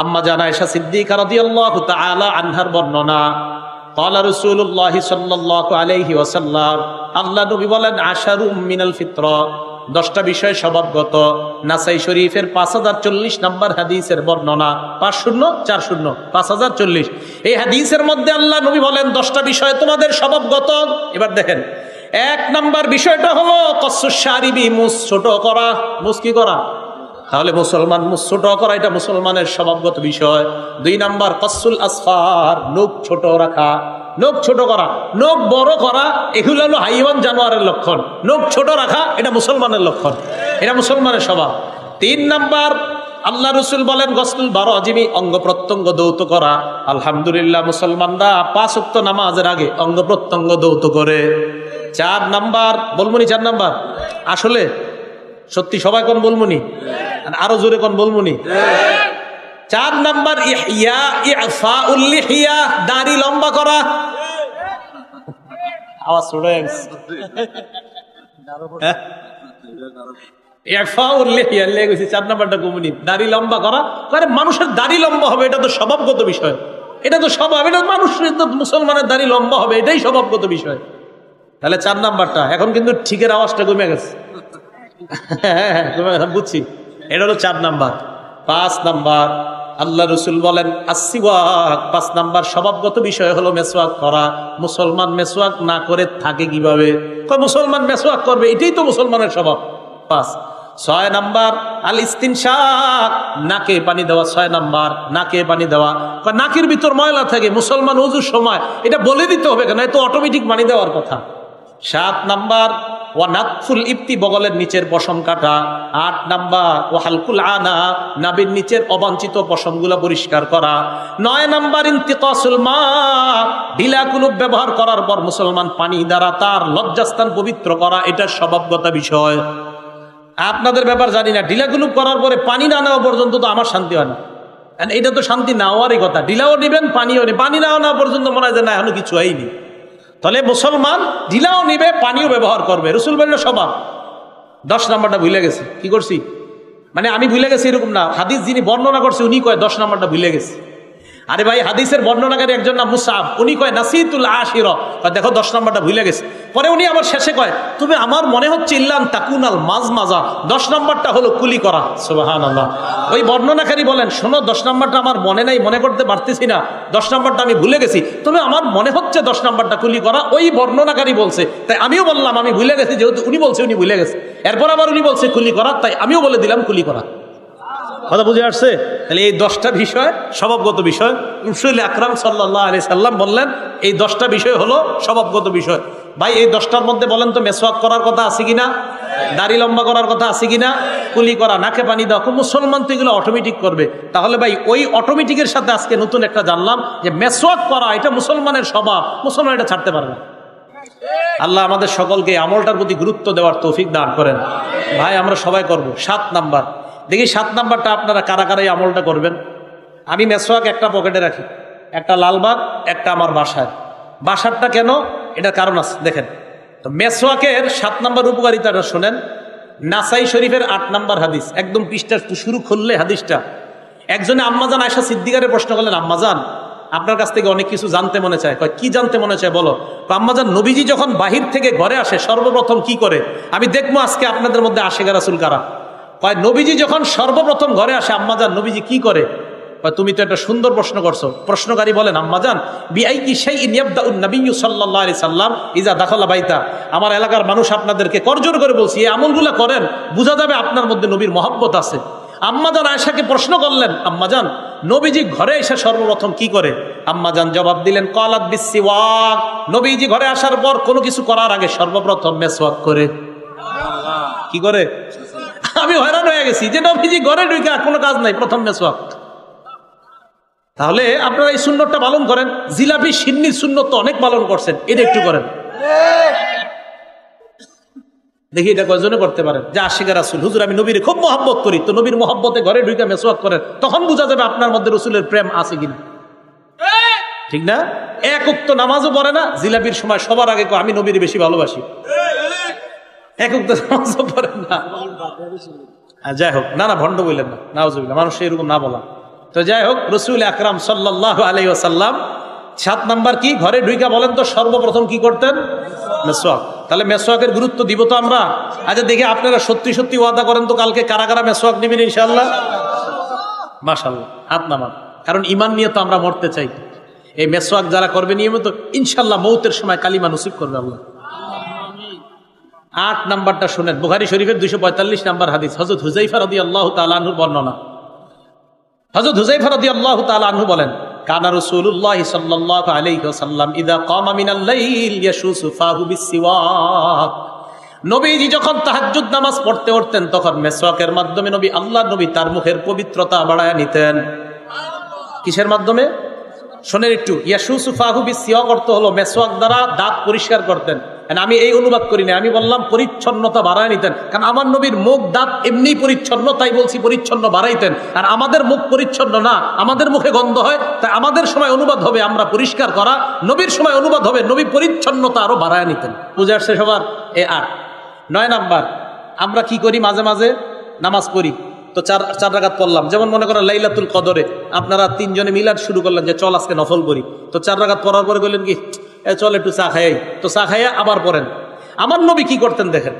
আম্মা জান আয়েশা সিদ্দিকা রাদিয়াল্লাহু তাআলা আনহার বর্ণনা, ক্বালা রাসূলুল্লাহ সাল্লাল্লাহু আলাইহি ওয়াসাল্লাম, আল্লাহ নবী বলেন আশারুম মিনাল ফিতরা, 10টা বিষয় স্বভাবগত। নাসাই শরীফের 5040 নাম্বার হাদিসের বর্ণনা, 5040 5040। এই হাদিসের মধ্যে আল্লাহ নবী বলেন 10টা বিষয় তোমাদের স্বভাবগত। এবার দেখেন 1 নাম্বার বিষয়টা হলো কসসুশ শারিবি, মুছ ছোট করা। মুছ কি করা? তাহলে মুসলমান মুছ ছোট করা, এটা মুসলমানের স্বভাবগত বিষয়। 2 নাম্বার কসসুল আসফার, নখ ছোট রাখা, নখ ছোট করা। নখ বড় করা এগুলো হলো হাইওয়ান জানোয়ারের লক্ষণ, নখ ছোট রাখা এটা মুসলমানের লক্ষণ, এটা মুসলমানের স্বভাব। 3 নাম্বার আল্লাহ রসুল বলেন গসলুল বারাজিমি, অঙ্গ প্রত্যঙ্গ দৌত করা। আলহামদুলিল্লাহ মুসলমানরা 5 ওয়াক্ত নামাজের আগে অঙ্গ প্রত্যঙ্গ দৌত করে। 4 নাম্বার বলমুনি, 4 নাম্বার আসলে সত্যি সবাই কোন বলমুনি, আরো জোরে কোন বলমুনি। 4 নাম্বার ইহইয়া ইফাউল লিহিয়া, দাড়ি লম্বা করা। আওয়াজ শুনে ইফাউল লিহিয়া লেগেছে। 4 নাম্বারটা কমুনি, দাড়ি লম্বা করা। আরে মানুষের দাড়ি লম্বা হবে এটা তো স্বভাবগত বিষয়, এটা তো স্বভাব, এটা মানুষের তো মুসলমানের দাড়ি লম্বা হবে এটাই স্বভাবগত বিষয়। তাহলে 4 নাম্বারটা এখন কিন্তু ঠিকের আওয়াজটা কমে গেছে। হ্যাঁ কমে গেছে, বুঝছি, এটা হলো 4 নাম্বার। 5 নাম্বার আল্লাহ রসুল বলেন আসসিওয়াক, 5 নাম্বার স্বভাবগত বিষয় হলো মেসওয়াক করা। মুসলমান মেসওয়াক না করে থাকে কিভাবে? মুসলমান মেসওয়াক করবে, এটাই তো মুসলমানের স্বভাব। 5। 6 নাম্বার আল ইস্তিনশাক, নাকে পানি দেওয়া। 6 নাম্বার নাকে পানি দেওয়া। নাকের ভিতর ময়লা থাকে, মুসলমান ওযুর সময় এটা বলে দিতে হবে কেন? এ তো অটোমেটিক পানি দেওয়ার কথা। 7 নাম্বার ওয়ানাতফুল ইবতি, বগলের নিচের পশম কাটা। 8 নাম্বার ওয়াহালকুল আনা, নাভির নিচের অবাঞ্ছিত পশমগুলো পরিষ্কার করা। 9 নাম্বার ইন্তিকাসুল মা, ঢিলা কুলুপ ব্যবহার করার পর মুসলমান পানি দ্বারা তার লজ্জাস্থান পবিত্র করা, এটা স্বভাবগত বিষয়। আপনাদের ব্যাপার জানি না, ঢিলা কুলুপ করার পরে পানি না নেওয়া পর্যন্ত তো আমার শান্তি হয় না। এটা তো শান্তি নেওয়ারই কথা, ঢিলাও নেবেন পানিও নেবেন, পানি না নেওয়া পর্যন্ত মনে হয় যে না এখনো কিছু হয়নি। তাহলে মুসলমান ঢিলাও নিবে, পানিও ব্যবহার করবে, রসুল বলল স্বভাব। 10 নাম্বারটা ভুলে গেছে। কি করছি? মানে আমি ভুলে গেছি এরকম না, হাদিস যিনি বর্ণনা করছে উনি কয় 10 নাম্বারটা ভুলে গেছে। আরে ভাই, হাদিসের বর্ণনাকারী একজন না মুসআব, উনি কয় নাসিতুল আশিরা, দেখো 10 নাম্বারটা ভুলে গেছে। পরে উনি আবার শেষে কয় তুমি আমার মনে হচ্ছে ইল্লান তাকুনাল মাজমাজা, 10 নাম্বারটা হলো কুলি করা। সুবহানাল্লাহ। ওই বর্ণনাকারী বলেন শোনো, 10 নাম্বারটা আমার মনে নাই, মনে করতে পারতেছি না, 10 নাম্বারটা আমি ভুলে গেছি, তবে আমার মনে হচ্ছে 10 নাম্বারটা কুলি করা। ওই বর্ণনাকারী বলছে, তাই আমিও বললাম আমি ভুলে গেছি, যেহেতু উনি বলছে উনি ভুলে গেছে। এরপর আবার উনি বলছে কুলি করা, তাই আমিও বলে দিলাম কুলি করা। কথা বুঝে আসছে? তাহলে এই 10টা বিষয় স্বভাবগত বিষয়। রাসূল আকরাম সাল্লাল্লাহু আলাইহি সাল্লাম বললেন এই 10টা বিষয় হলো স্বভাবগত বিষয়। ভাই, এই 10টার মধ্যে বলেন তো মেসওয়াক করার কথা আছে কিনা, দাড়ি লম্বা করার কথা আছে কিনা, কুলি করা, নাকে পানি দেওয়া। মুসলমান তো এগুলো অটোমেটিক করবে। তাহলে ভাই ওই অটোমেটিকের সাথে আজকে নতুন একটা জানলাম যে মেসওয়াক করা এটা মুসলমানের স্বভাব, মুসলমান এটা ছাড়তে পারে না। আল্লাহ আমাদের সকলকে আমলটার প্রতি গুরুত্ব দেওয়ার তৌফিক দান করেন। ভাই আমরা সবাই করব। 7 নাম্বার দেখি, 7 নাম্বারটা আপনারা কারা কারা এই আমলটা করবেন। আমি মেসওয়াক একটা পকেটে রাখি, একটা লালবাগ, একটা আমার বাসায়। বাসারটা কেন, এটার কারণ আছে দেখেন। তো মেসওয়াকের 7 নাম্বার উপকারিতাটা শোনেন। নাসাই শরীফের 8 নাম্বার হাদিস, একদম পৃষ্ঠা শুরু খুললে হাদিসটা। একজনে আম্মাজান আয়েশা সিদ্দিকারে প্রশ্ন করলেন, আম্মাজান আপনার কাছ থেকে অনেক কিছু জানতে মনে চায়। কয় কি জানতে মনে চায় বলো। আম্মাজান নবীজি যখন বাহির থেকে ঘরে আসে সর্বপ্রথম কি করে? আমি দেখবো আজকে আপনাদের মধ্যে আশিকা রাসূল কারা। কয় নবীজি যখন সর্বপ্রথম ঘরে আসে আম্মাজান নবীজি কি করে? তুমি তো একটা সুন্দর প্রশ্ন করছো। প্রশ্নকারী বলেন, আম্মাজান বিআইয়ি শাইইন ইয়াবদাউন নবিয়্যু সাল্লাল্লাহু আলাইহি সাল্লাম ইযা দাখালা বাইতা। আমার এলাকার মানুষ আপনাদেরকে করজোর করে বলছি এই আমলগুলো করেন, বোঝা যাবে আপনার মধ্যে নবীর মহব্বত আছে। আম্মাজান আয়েশাকে প্রশ্ন করলেন, আম্মাজান নবীজি ঘরে এসে সর্বপ্রথম কি করে? আম্মাজান জবাব দিলেন, ক্বালাত বিসসিওয়াক। নবীজি ঘরে আসার পর কোনো কিছু করার আগে সর্বপ্রথম মেসওয়াক করে। কি করে? আমি হয়রান হয়ে গেছি যে নবীজি ঘরে ঢুকে কোনো কাজ নাই, প্রথম মেসওয়াক। তাহলে আপনারা এই সুন্নতটা পালন করেন। জিলাপি সিন্নির সুন্নত তো অনেক পালন করছেন, এটা একটু করেন দেখি এটা কয়জনে করতে পারেন। যে আশিকা রাসূল, হুজুর আমি নবীর খুব মহব্বত করি, তো নবীর মহব্বতে ঘরে ঢুকে মেসওয়াক করেন, তখন বোঝা যাবে আপনার মধ্যে রসুলের প্রেম আছে কিনা। ঠিক না? এক ওয়াক্ত নামাজও পড়ে না, জিলাপির সময় সবার আগে আমি নবীর বেশি ভালোবাসি। এক ওয়াক্ত নামাজও পড়ে না। যাই হোক, না ভণ্ড বললেন না, নাউজুবিল্লাহ, মানুষ এরকম না বলা। তো যাই হোক, রাসূল আকরাম সাল্লাল্লাহু আলাইহি ওয়াসাল্লাম 7 নাম্বার কি? ঘরে ঢুইকা বলেন তো সর্বপ্রথম কি করতেন? মেসওয়াক। তাহলে মেসওয়াকের গুরুত্ব দিব তো আমরা। আচ্ছা দেখি আপনারা সত্যি সত্যি ওয়াদা করেন তো কালকে কারা কারা মেসওয়াক নেবেন ইনশাআল্লাহ। মাশাআল্লাহ, হাত নামান। কারণ ঈমান নিয়ে তো আমরা মরতে চাই। এই মেসওয়াক যারা করবে নিয়মিত ইনশাআল্লাহ মৌতের সময় কালিমা নসিব করবে আল্লাহ। 8 নাম্বারটা শুনেন, বুখারী শরীফের 245 নাম্বার হাদিস, হযরত হুযায়ফা রাদিয়াল্লাহু তাআলা আনহুর বর্ণনা। হযরত হুযায়ফা রাদিয়াল্লাহু তাআলা আনহু বলেন, কানা রাসূলুল্লাহ সাল্লাল্লাহু আলাইহি ওয়াসাল্লাম ইযা কামা মিনাল লাইল ইয়াশুসু ফাহু বিসসিওয়াক। নবীজি যখন তাহাজ্জুদ নামাজ পড়তে উঠতেন তখন মেসওয়াকের মাধ্যমে আল্লাহর নবী তার মুখের পবিত্রতা বাড়ায় নিতেন। কিসের মাধ্যমে? শোনেন একটু। ইয়াশুসু ফাহু বিসসিওয়াক অর্থ হলো মেসওয়াক দ্বারা দাঁত পরিষ্কার করতেন। আমি এই অনুবাদ করি না, আমি বললাম পরিচ্ছন্নতা বাড়ায় নিতেন। কারণ আমার নবীর মুখ দাঁত এমনি পরিচ্ছন্ন, তাই বলছি পরিচ্ছন্ন বাড়াইতেন। আর আমাদের মুখ পরিচ্ছন্ন না, আমাদের মুখে গন্ধ হয়, তাই আমাদের সময় অনুবাদ হবে আমরা পরিষ্কার করা, নবীর সময় অনুবাদ হবে নবী পরিচ্ছন্নতা আরো বাড়ায় নিতেন। বুঝে আসছে সবার? 9 নাম্বার, আমরা কি করি? মাঝে মাঝে নামাজ পড়ি, তো চার রাকাত পড়লাম। যেমন মনে করেন লাইলাতুল কদরে আপনারা 3 জনে মিলাদ শুরু করলেন যে চল আজকে নফল করি, তো 4 রাকাত পড়ার পরে বললেন কি চল একটু চা খাই, তো চা খাইয়া আবার পড়েন। আমার নবী কি করতেন দেখেন।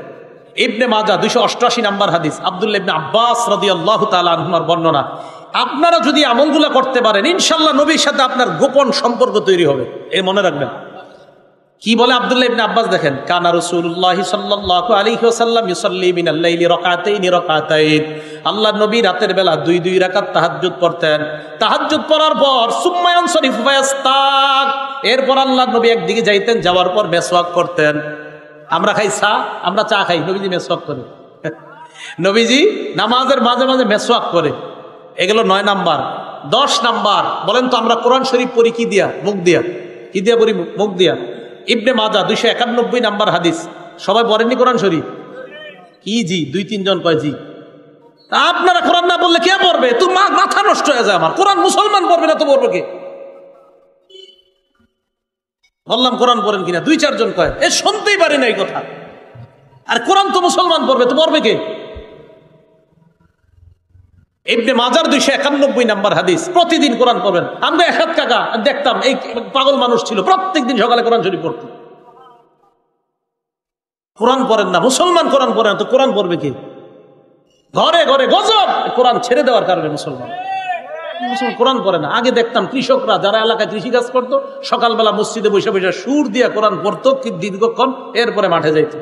ইবনে মাজাহ 288 নাম্বার হাদিস, আব্দুল্লাহ ইবনে আব্বাস রাদিয়াল্লাহু তাআলা আনহুমার বর্ণনা। আপনারা যদি আমলগুলা করতে পারেন ইনশাল্লাহ নবীর সাথে আপনার গোপন সম্পর্ক তৈরি হবে, এই মনে রাখবেন। কি বলে আব্দুল্লাহ ইবনে আব্বাস, দেখেন, কানা রাসূলুল্লাহ সাল্লাল্লাহু আলাইহি ওয়াসাল্লাম ইউসাল্লি মিনাল লাইলি রাকাতাইন, আল্লাহর নবী রাতের বেলা 2 রাকাত তাহাজ্জুদ পড়তেন। তাহাজ্জুদ পড়ার পর সুম্মা ইয়ানসারিফু ফায়াস্তাক, এরপর আল্লাহর নবী একদিকে যাইতেন, যাওয়ার পর মেসওয়াক করতেন। আমরা খাই চা, আমরা চা খাই, নবীজি মেসওয়াক করে। নবীজি নামাজের মাঝে মাঝে মেসওয়াক করে। এগুলো 9 নাম্বার। 10 নাম্বার বলেন তো, আমরা কোরআন শরীফ পড়ি কি দিয়া? মুখ দিয়া। কি দিয়া পড়ি? মুখ দিয়া। ইবনে মাজাহ 291 নাম্বার হাদিস। সবাই পড়েননি কোরআন শরীফ? কি জি? 2-3 জন কয় জি। আপনারা কোরআন না বললে কে পড়বে? তুই মাথা নষ্ট হয়ে যায় আমার। কোরআন মুসলমান পড়বে না তো পড়বে কে? বললাম কোরআন পড়েন কিনা, 2-4 জন কয়। এ শুনতেই পারি না এই কথা। আর কোরআন তো মুসলমান পড়বে, তো পড়বে কে? ইবনে মাজাহ 291 নাম্বার হাদিস। প্রতিদিন কোরআন পড়বেন। আমরা একাত কাকা দেখতাম, এই পাগল মানুষ ছিল, প্রত্যেকদিন সকালে কোরআন শরীফ পড়তো। কোরআন পড়েন না, মুসলমান কোরআন পড়েন, তো কোরআন পড়বে কে? ঘরে ঘরে গজব কোরআন ছেড়ে দেওয়ার কারণে মুসলমান কোরআন পড়ে না। আগে দেখতাম কৃষকরা যারা এলাকায় কৃষিকাজ করতো, সকালবেলা মসজিদে বসে বসে সুর দিয়ে কোরআন পড়তো দীর্ঘক্ষণ, এরপরে মাঠে যাইত।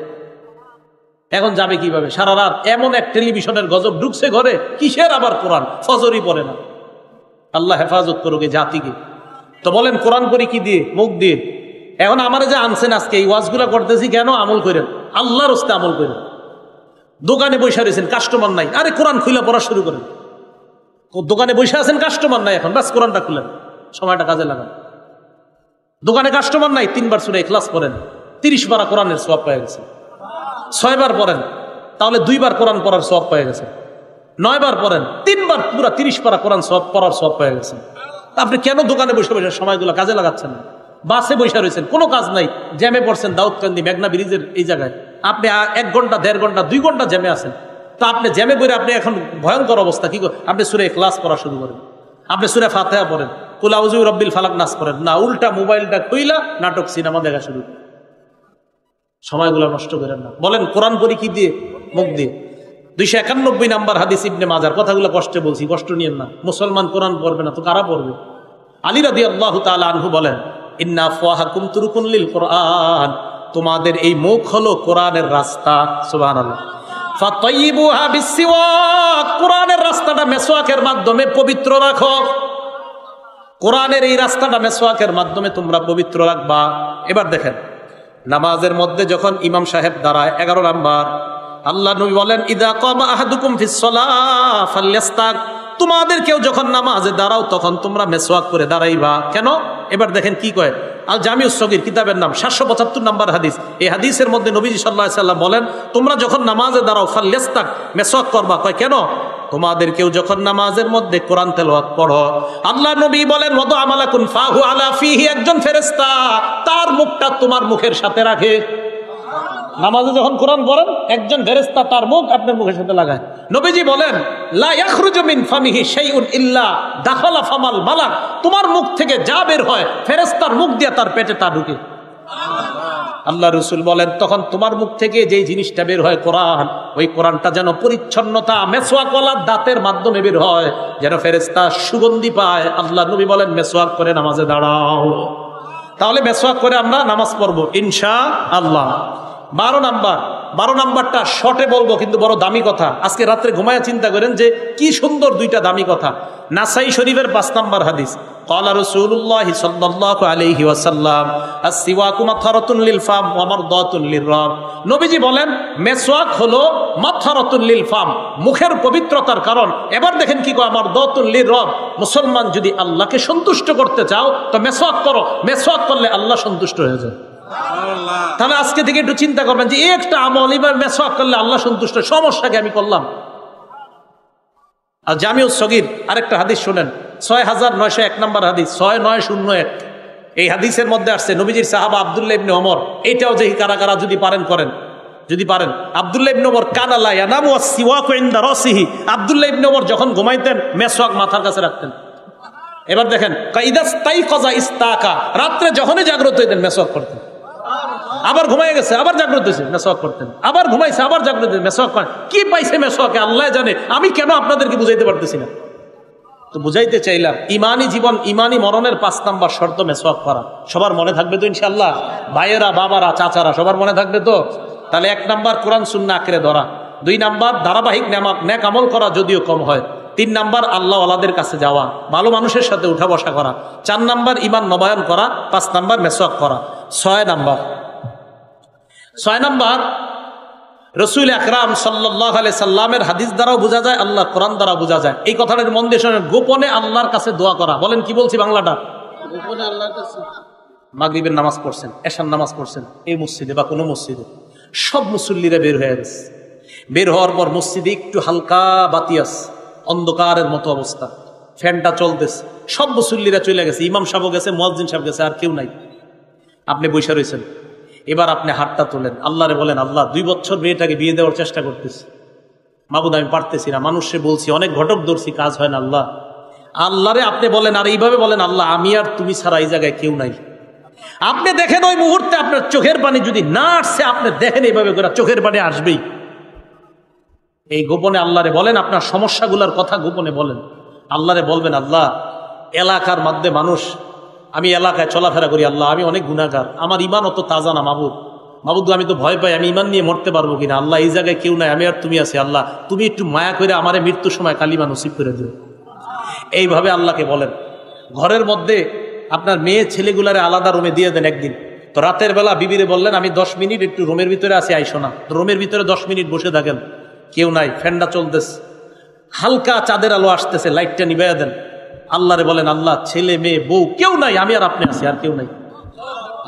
এখন যাবে কিভাবে? সারা রাত এমন এক টেলিভিশনের গজব ঢুকছে ঘরে, কিসের আবার কোরআন? ফজরই পড়ে না। আল্লাহ হেফাজত করুক এই জাতিকে। তো বলেন কোরআন করি কি দিয়ে? মুখ দিয়ে। এখন আমার যে আনছেন আজকে এই ওয়াজগুলা করতেছি কেন? আমল করেন, আল্লাহর রাস্তায় আমল করেন। দোকানে বসে রয়েছেন, কাস্টমার নাই, আরে কোরআন খুলে পড়া শুরু করেন। দোকানে বসে আছেন, কাস্টমার নাই, এখন বাস কোরআনটা খুলেন, সময়টা কাজে লাগান। দোকানে কাস্টমার নাই, 3 বার সূরা ইখলাস পড়েন, 30 বার কোরআনের সওয়াব পেয়ে গেছে। 6 বার পড়েন, তাহলে 2 বার কোরআন পড়ার সওয়াব পেয়ে গেছে। 9 বার পড়েন, 3 বার পুরা 30 পারা কোরআন সওয়াব পড়ার সওয়াব পেয়ে গেছে। আপনি কেন দোকানে বসে বসে সময়গুলো কাজে লাগাচ্ছেন না? বাসে বসে রয়েছেন, কোনো কাজ নাই, জ্যামে পড়ছেন দাউদকান্দি মেঘনা ব্রিজের এই জায়গায়, আপনি 1 ঘন্টা 1.5 ঘন্টা 2 ঘন্টা জ্যামে আছেন। তো আপনি জ্যামে পড়ে আপনি এখন ভয়ঙ্কর অবস্থা, কি আপনি সূরা ইখলাস পড়া শুরু করেন, আপনি সূরা ফাতিহা পড়েন, কুল আউযু বিরাব্বিল ফালাক নাস পড়েন না, উল্টা মোবাইলটা কইলা নাটক সিনেমা দেখা শুরু। সময়গুলো নষ্ট করেন না। বলেন কোরআন পড়ি কি দিয়ে? মুখ দিয়ে। 291 নাম্বার হাদিস ইবনে মাজাহ। কথাগুলো কষ্টে বলছি, কষ্ট নিয়েন না। মুসলমান কোরআন পড়বে না তো কারা পড়বে? আলী রাদিয়াল্লাহু তাআলা আনহু বলেন, ইন্না আফওয়াহাকুম তুরুকুন লিল কোরআন, তোমাদের এই মুখ হলো কোরআনের রাস্তা। সুবহানাল্লাহ। ফাতাইয়িবুহা বিসসিওয়াক, কোরআনের রাস্তাটা মেসওয়াকের মাধ্যমে পবিত্র রাখো। কোরআনের এই রাস্তাটা মেসওয়াকের মাধ্যমে তোমরা পবিত্র রাখবা। এবার দেখেন, নামাজের মধ্যে যখন ইমাম সাহেব দাঁড়ায়, 11 নাম্বার, আল্লাহ নবী বলেন, ইদা কামা আহাদুকুম ফিস সালাহ ফালইস্তাক, তোমাদের কেউ যখন নামাজে দাঁড়াও তখন তোমরা মেসওয়াক করে দাঁড়াইবা। কেন? এবার দেখেন কি কয়। আল জামিউস সগীর কিতাবের নাম, 775 নাম্বার হাদিস। এই হাদিসের মধ্যে নবীজি সাল্লাল্লাহু আলাইহি সাল্লাম বলেন, তোমরা যখন নামাজে দাঁড়াও ফালইস্তাক, মেসওয়াক করবা। কয় কেন? তোমাদের কেউ যখন নামাজের মধ্যে কোরআন তেলাওয়াত পড়ো, আল্লাহ নবী বলেন, ওয়াদু আমালাকুন ফাহু আলা ফিহি, একজন ফেরেশতা তার মুখটা তোমার মুখের সাথে রাখে। নামাজে যখন কোরআন পড়েন, একজন ফেরেশতা তার মুখ আপনার মুখের সাথে লাগায়। নবীজি বলেন, লা ইয়াখরুজু মিন ফামিহি শাইউন ইল্লা দাখালা ফামাল মালাক, তোমার মুখ থেকে যা বের হয় ফেরেশতার মুখ দিয়ে তার পেটে তা ঢুকে। আল্লাহ রাসূল বলেন, তখন তোমার মুখ থেকে যেই জিনিসটা বের হয় কোরআন, ওই কোরআনটা যেন পরিচ্ছন্নতা মেসওয়াকওয়ালা দাঁতের মাধ্যমে বের হয়, যেন ফেরেশতা সুগন্ধি পায়। আল্লাহ নবী বলেন, মেসওয়াক করে নামাজে দাঁড়াও। তাহলে মেসওয়াক করে আমরা নামাজ পড়বো ইনশাআল্লাহ। 12 নাম্বারটা শর্টে বলবো, কিন্তু বড় দামি কথা। আজকে রাত্রে ঘুমায় চিন্তা করেন যে কি সুন্দর 2টা দামি কথা। নাসাই শরীফের 5 নাম্বার হাদিস, ক্বালা রাসূলুল্লাহি সাল্লাল্লাহু আলাইহি ওয়াসাল্লাম, আস-সিওয়াকু মাতহারাতুন লিল ফাম ওয়া মারদাতুন লির-রাব। নবীজি বলেন, মেসওয়াক হলো মাতহারাতুন লিল ফাম, মুখের পবিত্রতার কারণ। এবার দেখেন কি কয়, মারদাতুন লির-রাব, মুসলমান যদি আল্লাহকে সন্তুষ্ট করতে চাও তো মেসওয়াক করো। মেসওয়াক করলে আল্লাহ সন্তুষ্ট হয়ে যায়। তাহলে আজকে থেকে একটু চিন্তা করবেন যে একটা আমল এবার মেসওয়াক করলে আল্লাহ সন্তুষ্ট, সমস্যাকে আমি করলাম। আর জামিউস সগীর আরেকটা হাদিস শুনেন, 6901 নাম্বার হাদিস, 6901। এই হাদিসের মধ্যে আসছে, নবীজির সাহাবা আব্দুল্লাহ ইবনে ওমর, এটাও যে কারা কারা যদি পারেন করেন, যদি পারেন। আব্দুল্লাহ ইবনে ওমর কানা লা ইয়ানামু ওয়াস-সিওয়াকু ইনদা রাসিহি, আব্দুল্লাহ ইবনে ওমর যখন ঘুমাইতেন মেসওয়াক মাথার কাছে রাখতেন। এবার দেখেন, কাইদাস্তাইকাযা ইস্তাকা, রাত্রে যখনই জাগ্রত হইতেন মেসওয়াক করতেন। আবার ঘুমাই গেছে, আবার জাগ্রত হয়েছে, মেসওয়াক করতেন। আবার ঘুমাইছে, আবার জাগ্রত হয়েছে, মেসওয়াক করেন। কি পাইছে মেসওয়াকে আল্লাহ জানে, আমি কেন আপনাদেরকে বুঝাইতে পারতেছি না। তো বুঝাইতে চাইলাম ইমানি জীবন ইমানি মরণের 5 নাম্বার শর্ত মেসওয়াক করা। সবার মনে থাকবে তো ইনশাআল্লাহ? ভাইয়েরা, বাবারা, চাচারা সবার মনে থাকবে তো? তাহলে 1 নাম্বার কোরআন সুন্নাহ আঁকড়ে ধরা, 2 নাম্বার ধারাবাহিক নেক আমল করা যদিও কম হয়, 3 নাম্বার আল্লাহ ওয়ালাদের কাছে যাওয়া, ভালো মানুষের সাথে উঠা বসা করা, 4 নাম্বার ইমান নবায়ন করা, 5 নাম্বার মেসওয়াক করা। 6 নাম্বার রসুল আকরাম সাল্লাল্লাহু আলাইহি সাল্লামের হাদিস দ্বারাও বোঝা যায়, আল্লাহর কোরআন দ্বারা বোঝা যায়। এই কথাটার মন দিয়ে শোনেন, গোপনে আল্লাহর কাছে দোয়া করা। বলেন কি বলছি বাংলাটা? গোপনে আল্লাহর কাছে। মাগরিবের নামাজ পড়ছেন, এশার নামাজ পড়ছেন এই মসজিদে বা কোনো মসজিদে, সব মুসল্লিরা বের হয়ে গেছে। বের হওয়ার পর মসজিদে একটু হালকা বাতি আছে, অন্ধকারের মতো অবস্থা, ফ্যানটা চলতেছে, সব মুসল্লিরা চলে গেছে, ইমাম সাহেব গেছে, মুয়াজ্জিন সাহেব গেছে, আর কেউ নাই। আপনি বসে রয়েছেন। এবার আপনি হাতটা তোলেন, আল্লাহরে বলেন, আল্লাহ 2 বছর মেয়েটাকে বিয়ে দেওয়ার চেষ্টা করতেছি, মাবুদ আমি পারতেছি না, মানুষে বলছি, অনেক ঘটক ধরছি, কাজ হয় না। আল্লাহরে আপনি বলেন, আর এইভাবে বলেন, আল্লাহ আমি আর তুমি ছাড়া এই জায়গায় কেউ নাই। আপনি দেখেন ওই মুহূর্তে আপনার চোখের পানি যদি না আসছে, আপনি দেখেন এইভাবে করে চোখের পানি আসবেই। এই গোপনে আল্লাহরে বলেন, আপনার সমস্যাগুলোর কথা গোপনে বলেন, আল্লাহরে বলবেন, আল্লাহ এলাকার মধ্যে মানুষ, আমি এলাকায় চলাফেরা করি, আল্লাহ আমি অনেক গুনাহগার, আমার ইমান অত তাজা না, মাবুদ আমি তো ভয় পাই, আমি ইমান নিয়ে মরতে পারবো কিনা, আল্লাহ এই জায়গায় কেউ নাই, আমি আর তুমি আছি, আল্লাহ তুমি একটু মায়া করে আমারে মৃত্যুর সময় কালিমা নসিব করে দিও। এইভাবে আল্লাহকে বলেন। ঘরের মধ্যে আপনার মেয়ে ছেলেগুলারে আলাদা রুমে দিয়ে দেন একদিন। তো রাতের বেলা বিবিরে বললেন, আমি 10 মিনিট একটু রুমের ভিতরে আসি, আইসো না। রুমের ভিতরে 10 মিনিট বসে থাকেন, কেউ নাই, ফ্যানটা চলতেছে, হালকা চাঁদের আলো আসতেছে, লাইটটা নিভাইয়া দেন। আল্লাহরে বলেন, আল্লাহ ছেলে মেয়ে বউ কেউ নাই, আমি আর আপনি আছি, আর কেউ নাই।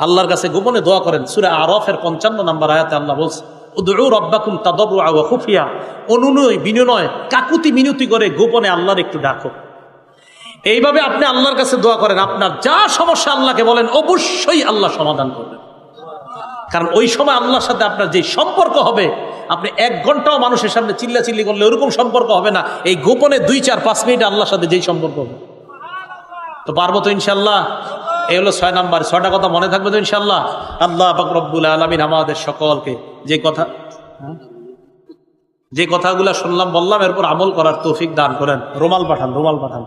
আল্লাহর কাছে গোপনে দোয়া করেন। সূরা আরাফের 55 নম্বর আয়াতে আল্লাহ বলছে, উদউ রাব্বাকুম তাদাররুআ ওয়া খুফিয়া, অনুনয় বিনয় কাকুতি মিনতি করে গোপনে আল্লাহর একটু ডাকো। এইভাবে আপনি আল্লাহর কাছে দোয়া করেন, আপনার যা সমস্যা আল্লাহকে বলেন, অবশ্যই আল্লাহ সমাধান করবেন। কারণ ওই সময় আল্লাহর সাথে আপনার যে সম্পর্ক হবে, আপনি 1 ঘন্টাও মানুষের সামনে চিল্লাচিল্লি করলে ওরকম সম্পর্ক হবে না, এই গোপনে 2, 4, 5 মিনিট আল্লাহর সাথে যেই সম্পর্ক হবে। তো পারবো তো ইনশাল্লাহ? এই হলো 6 নাম্বার। 6টা কথা মনে থাকবে তো ইনশাল্লাহ? আল্লাহ পাক রব্বুল আলামিন আমাদের সকলকে যে কথাগুলা শুনলাম বললাম, এরপর আমল করার তৌফিক দান করেন। রুমাল পাঠান।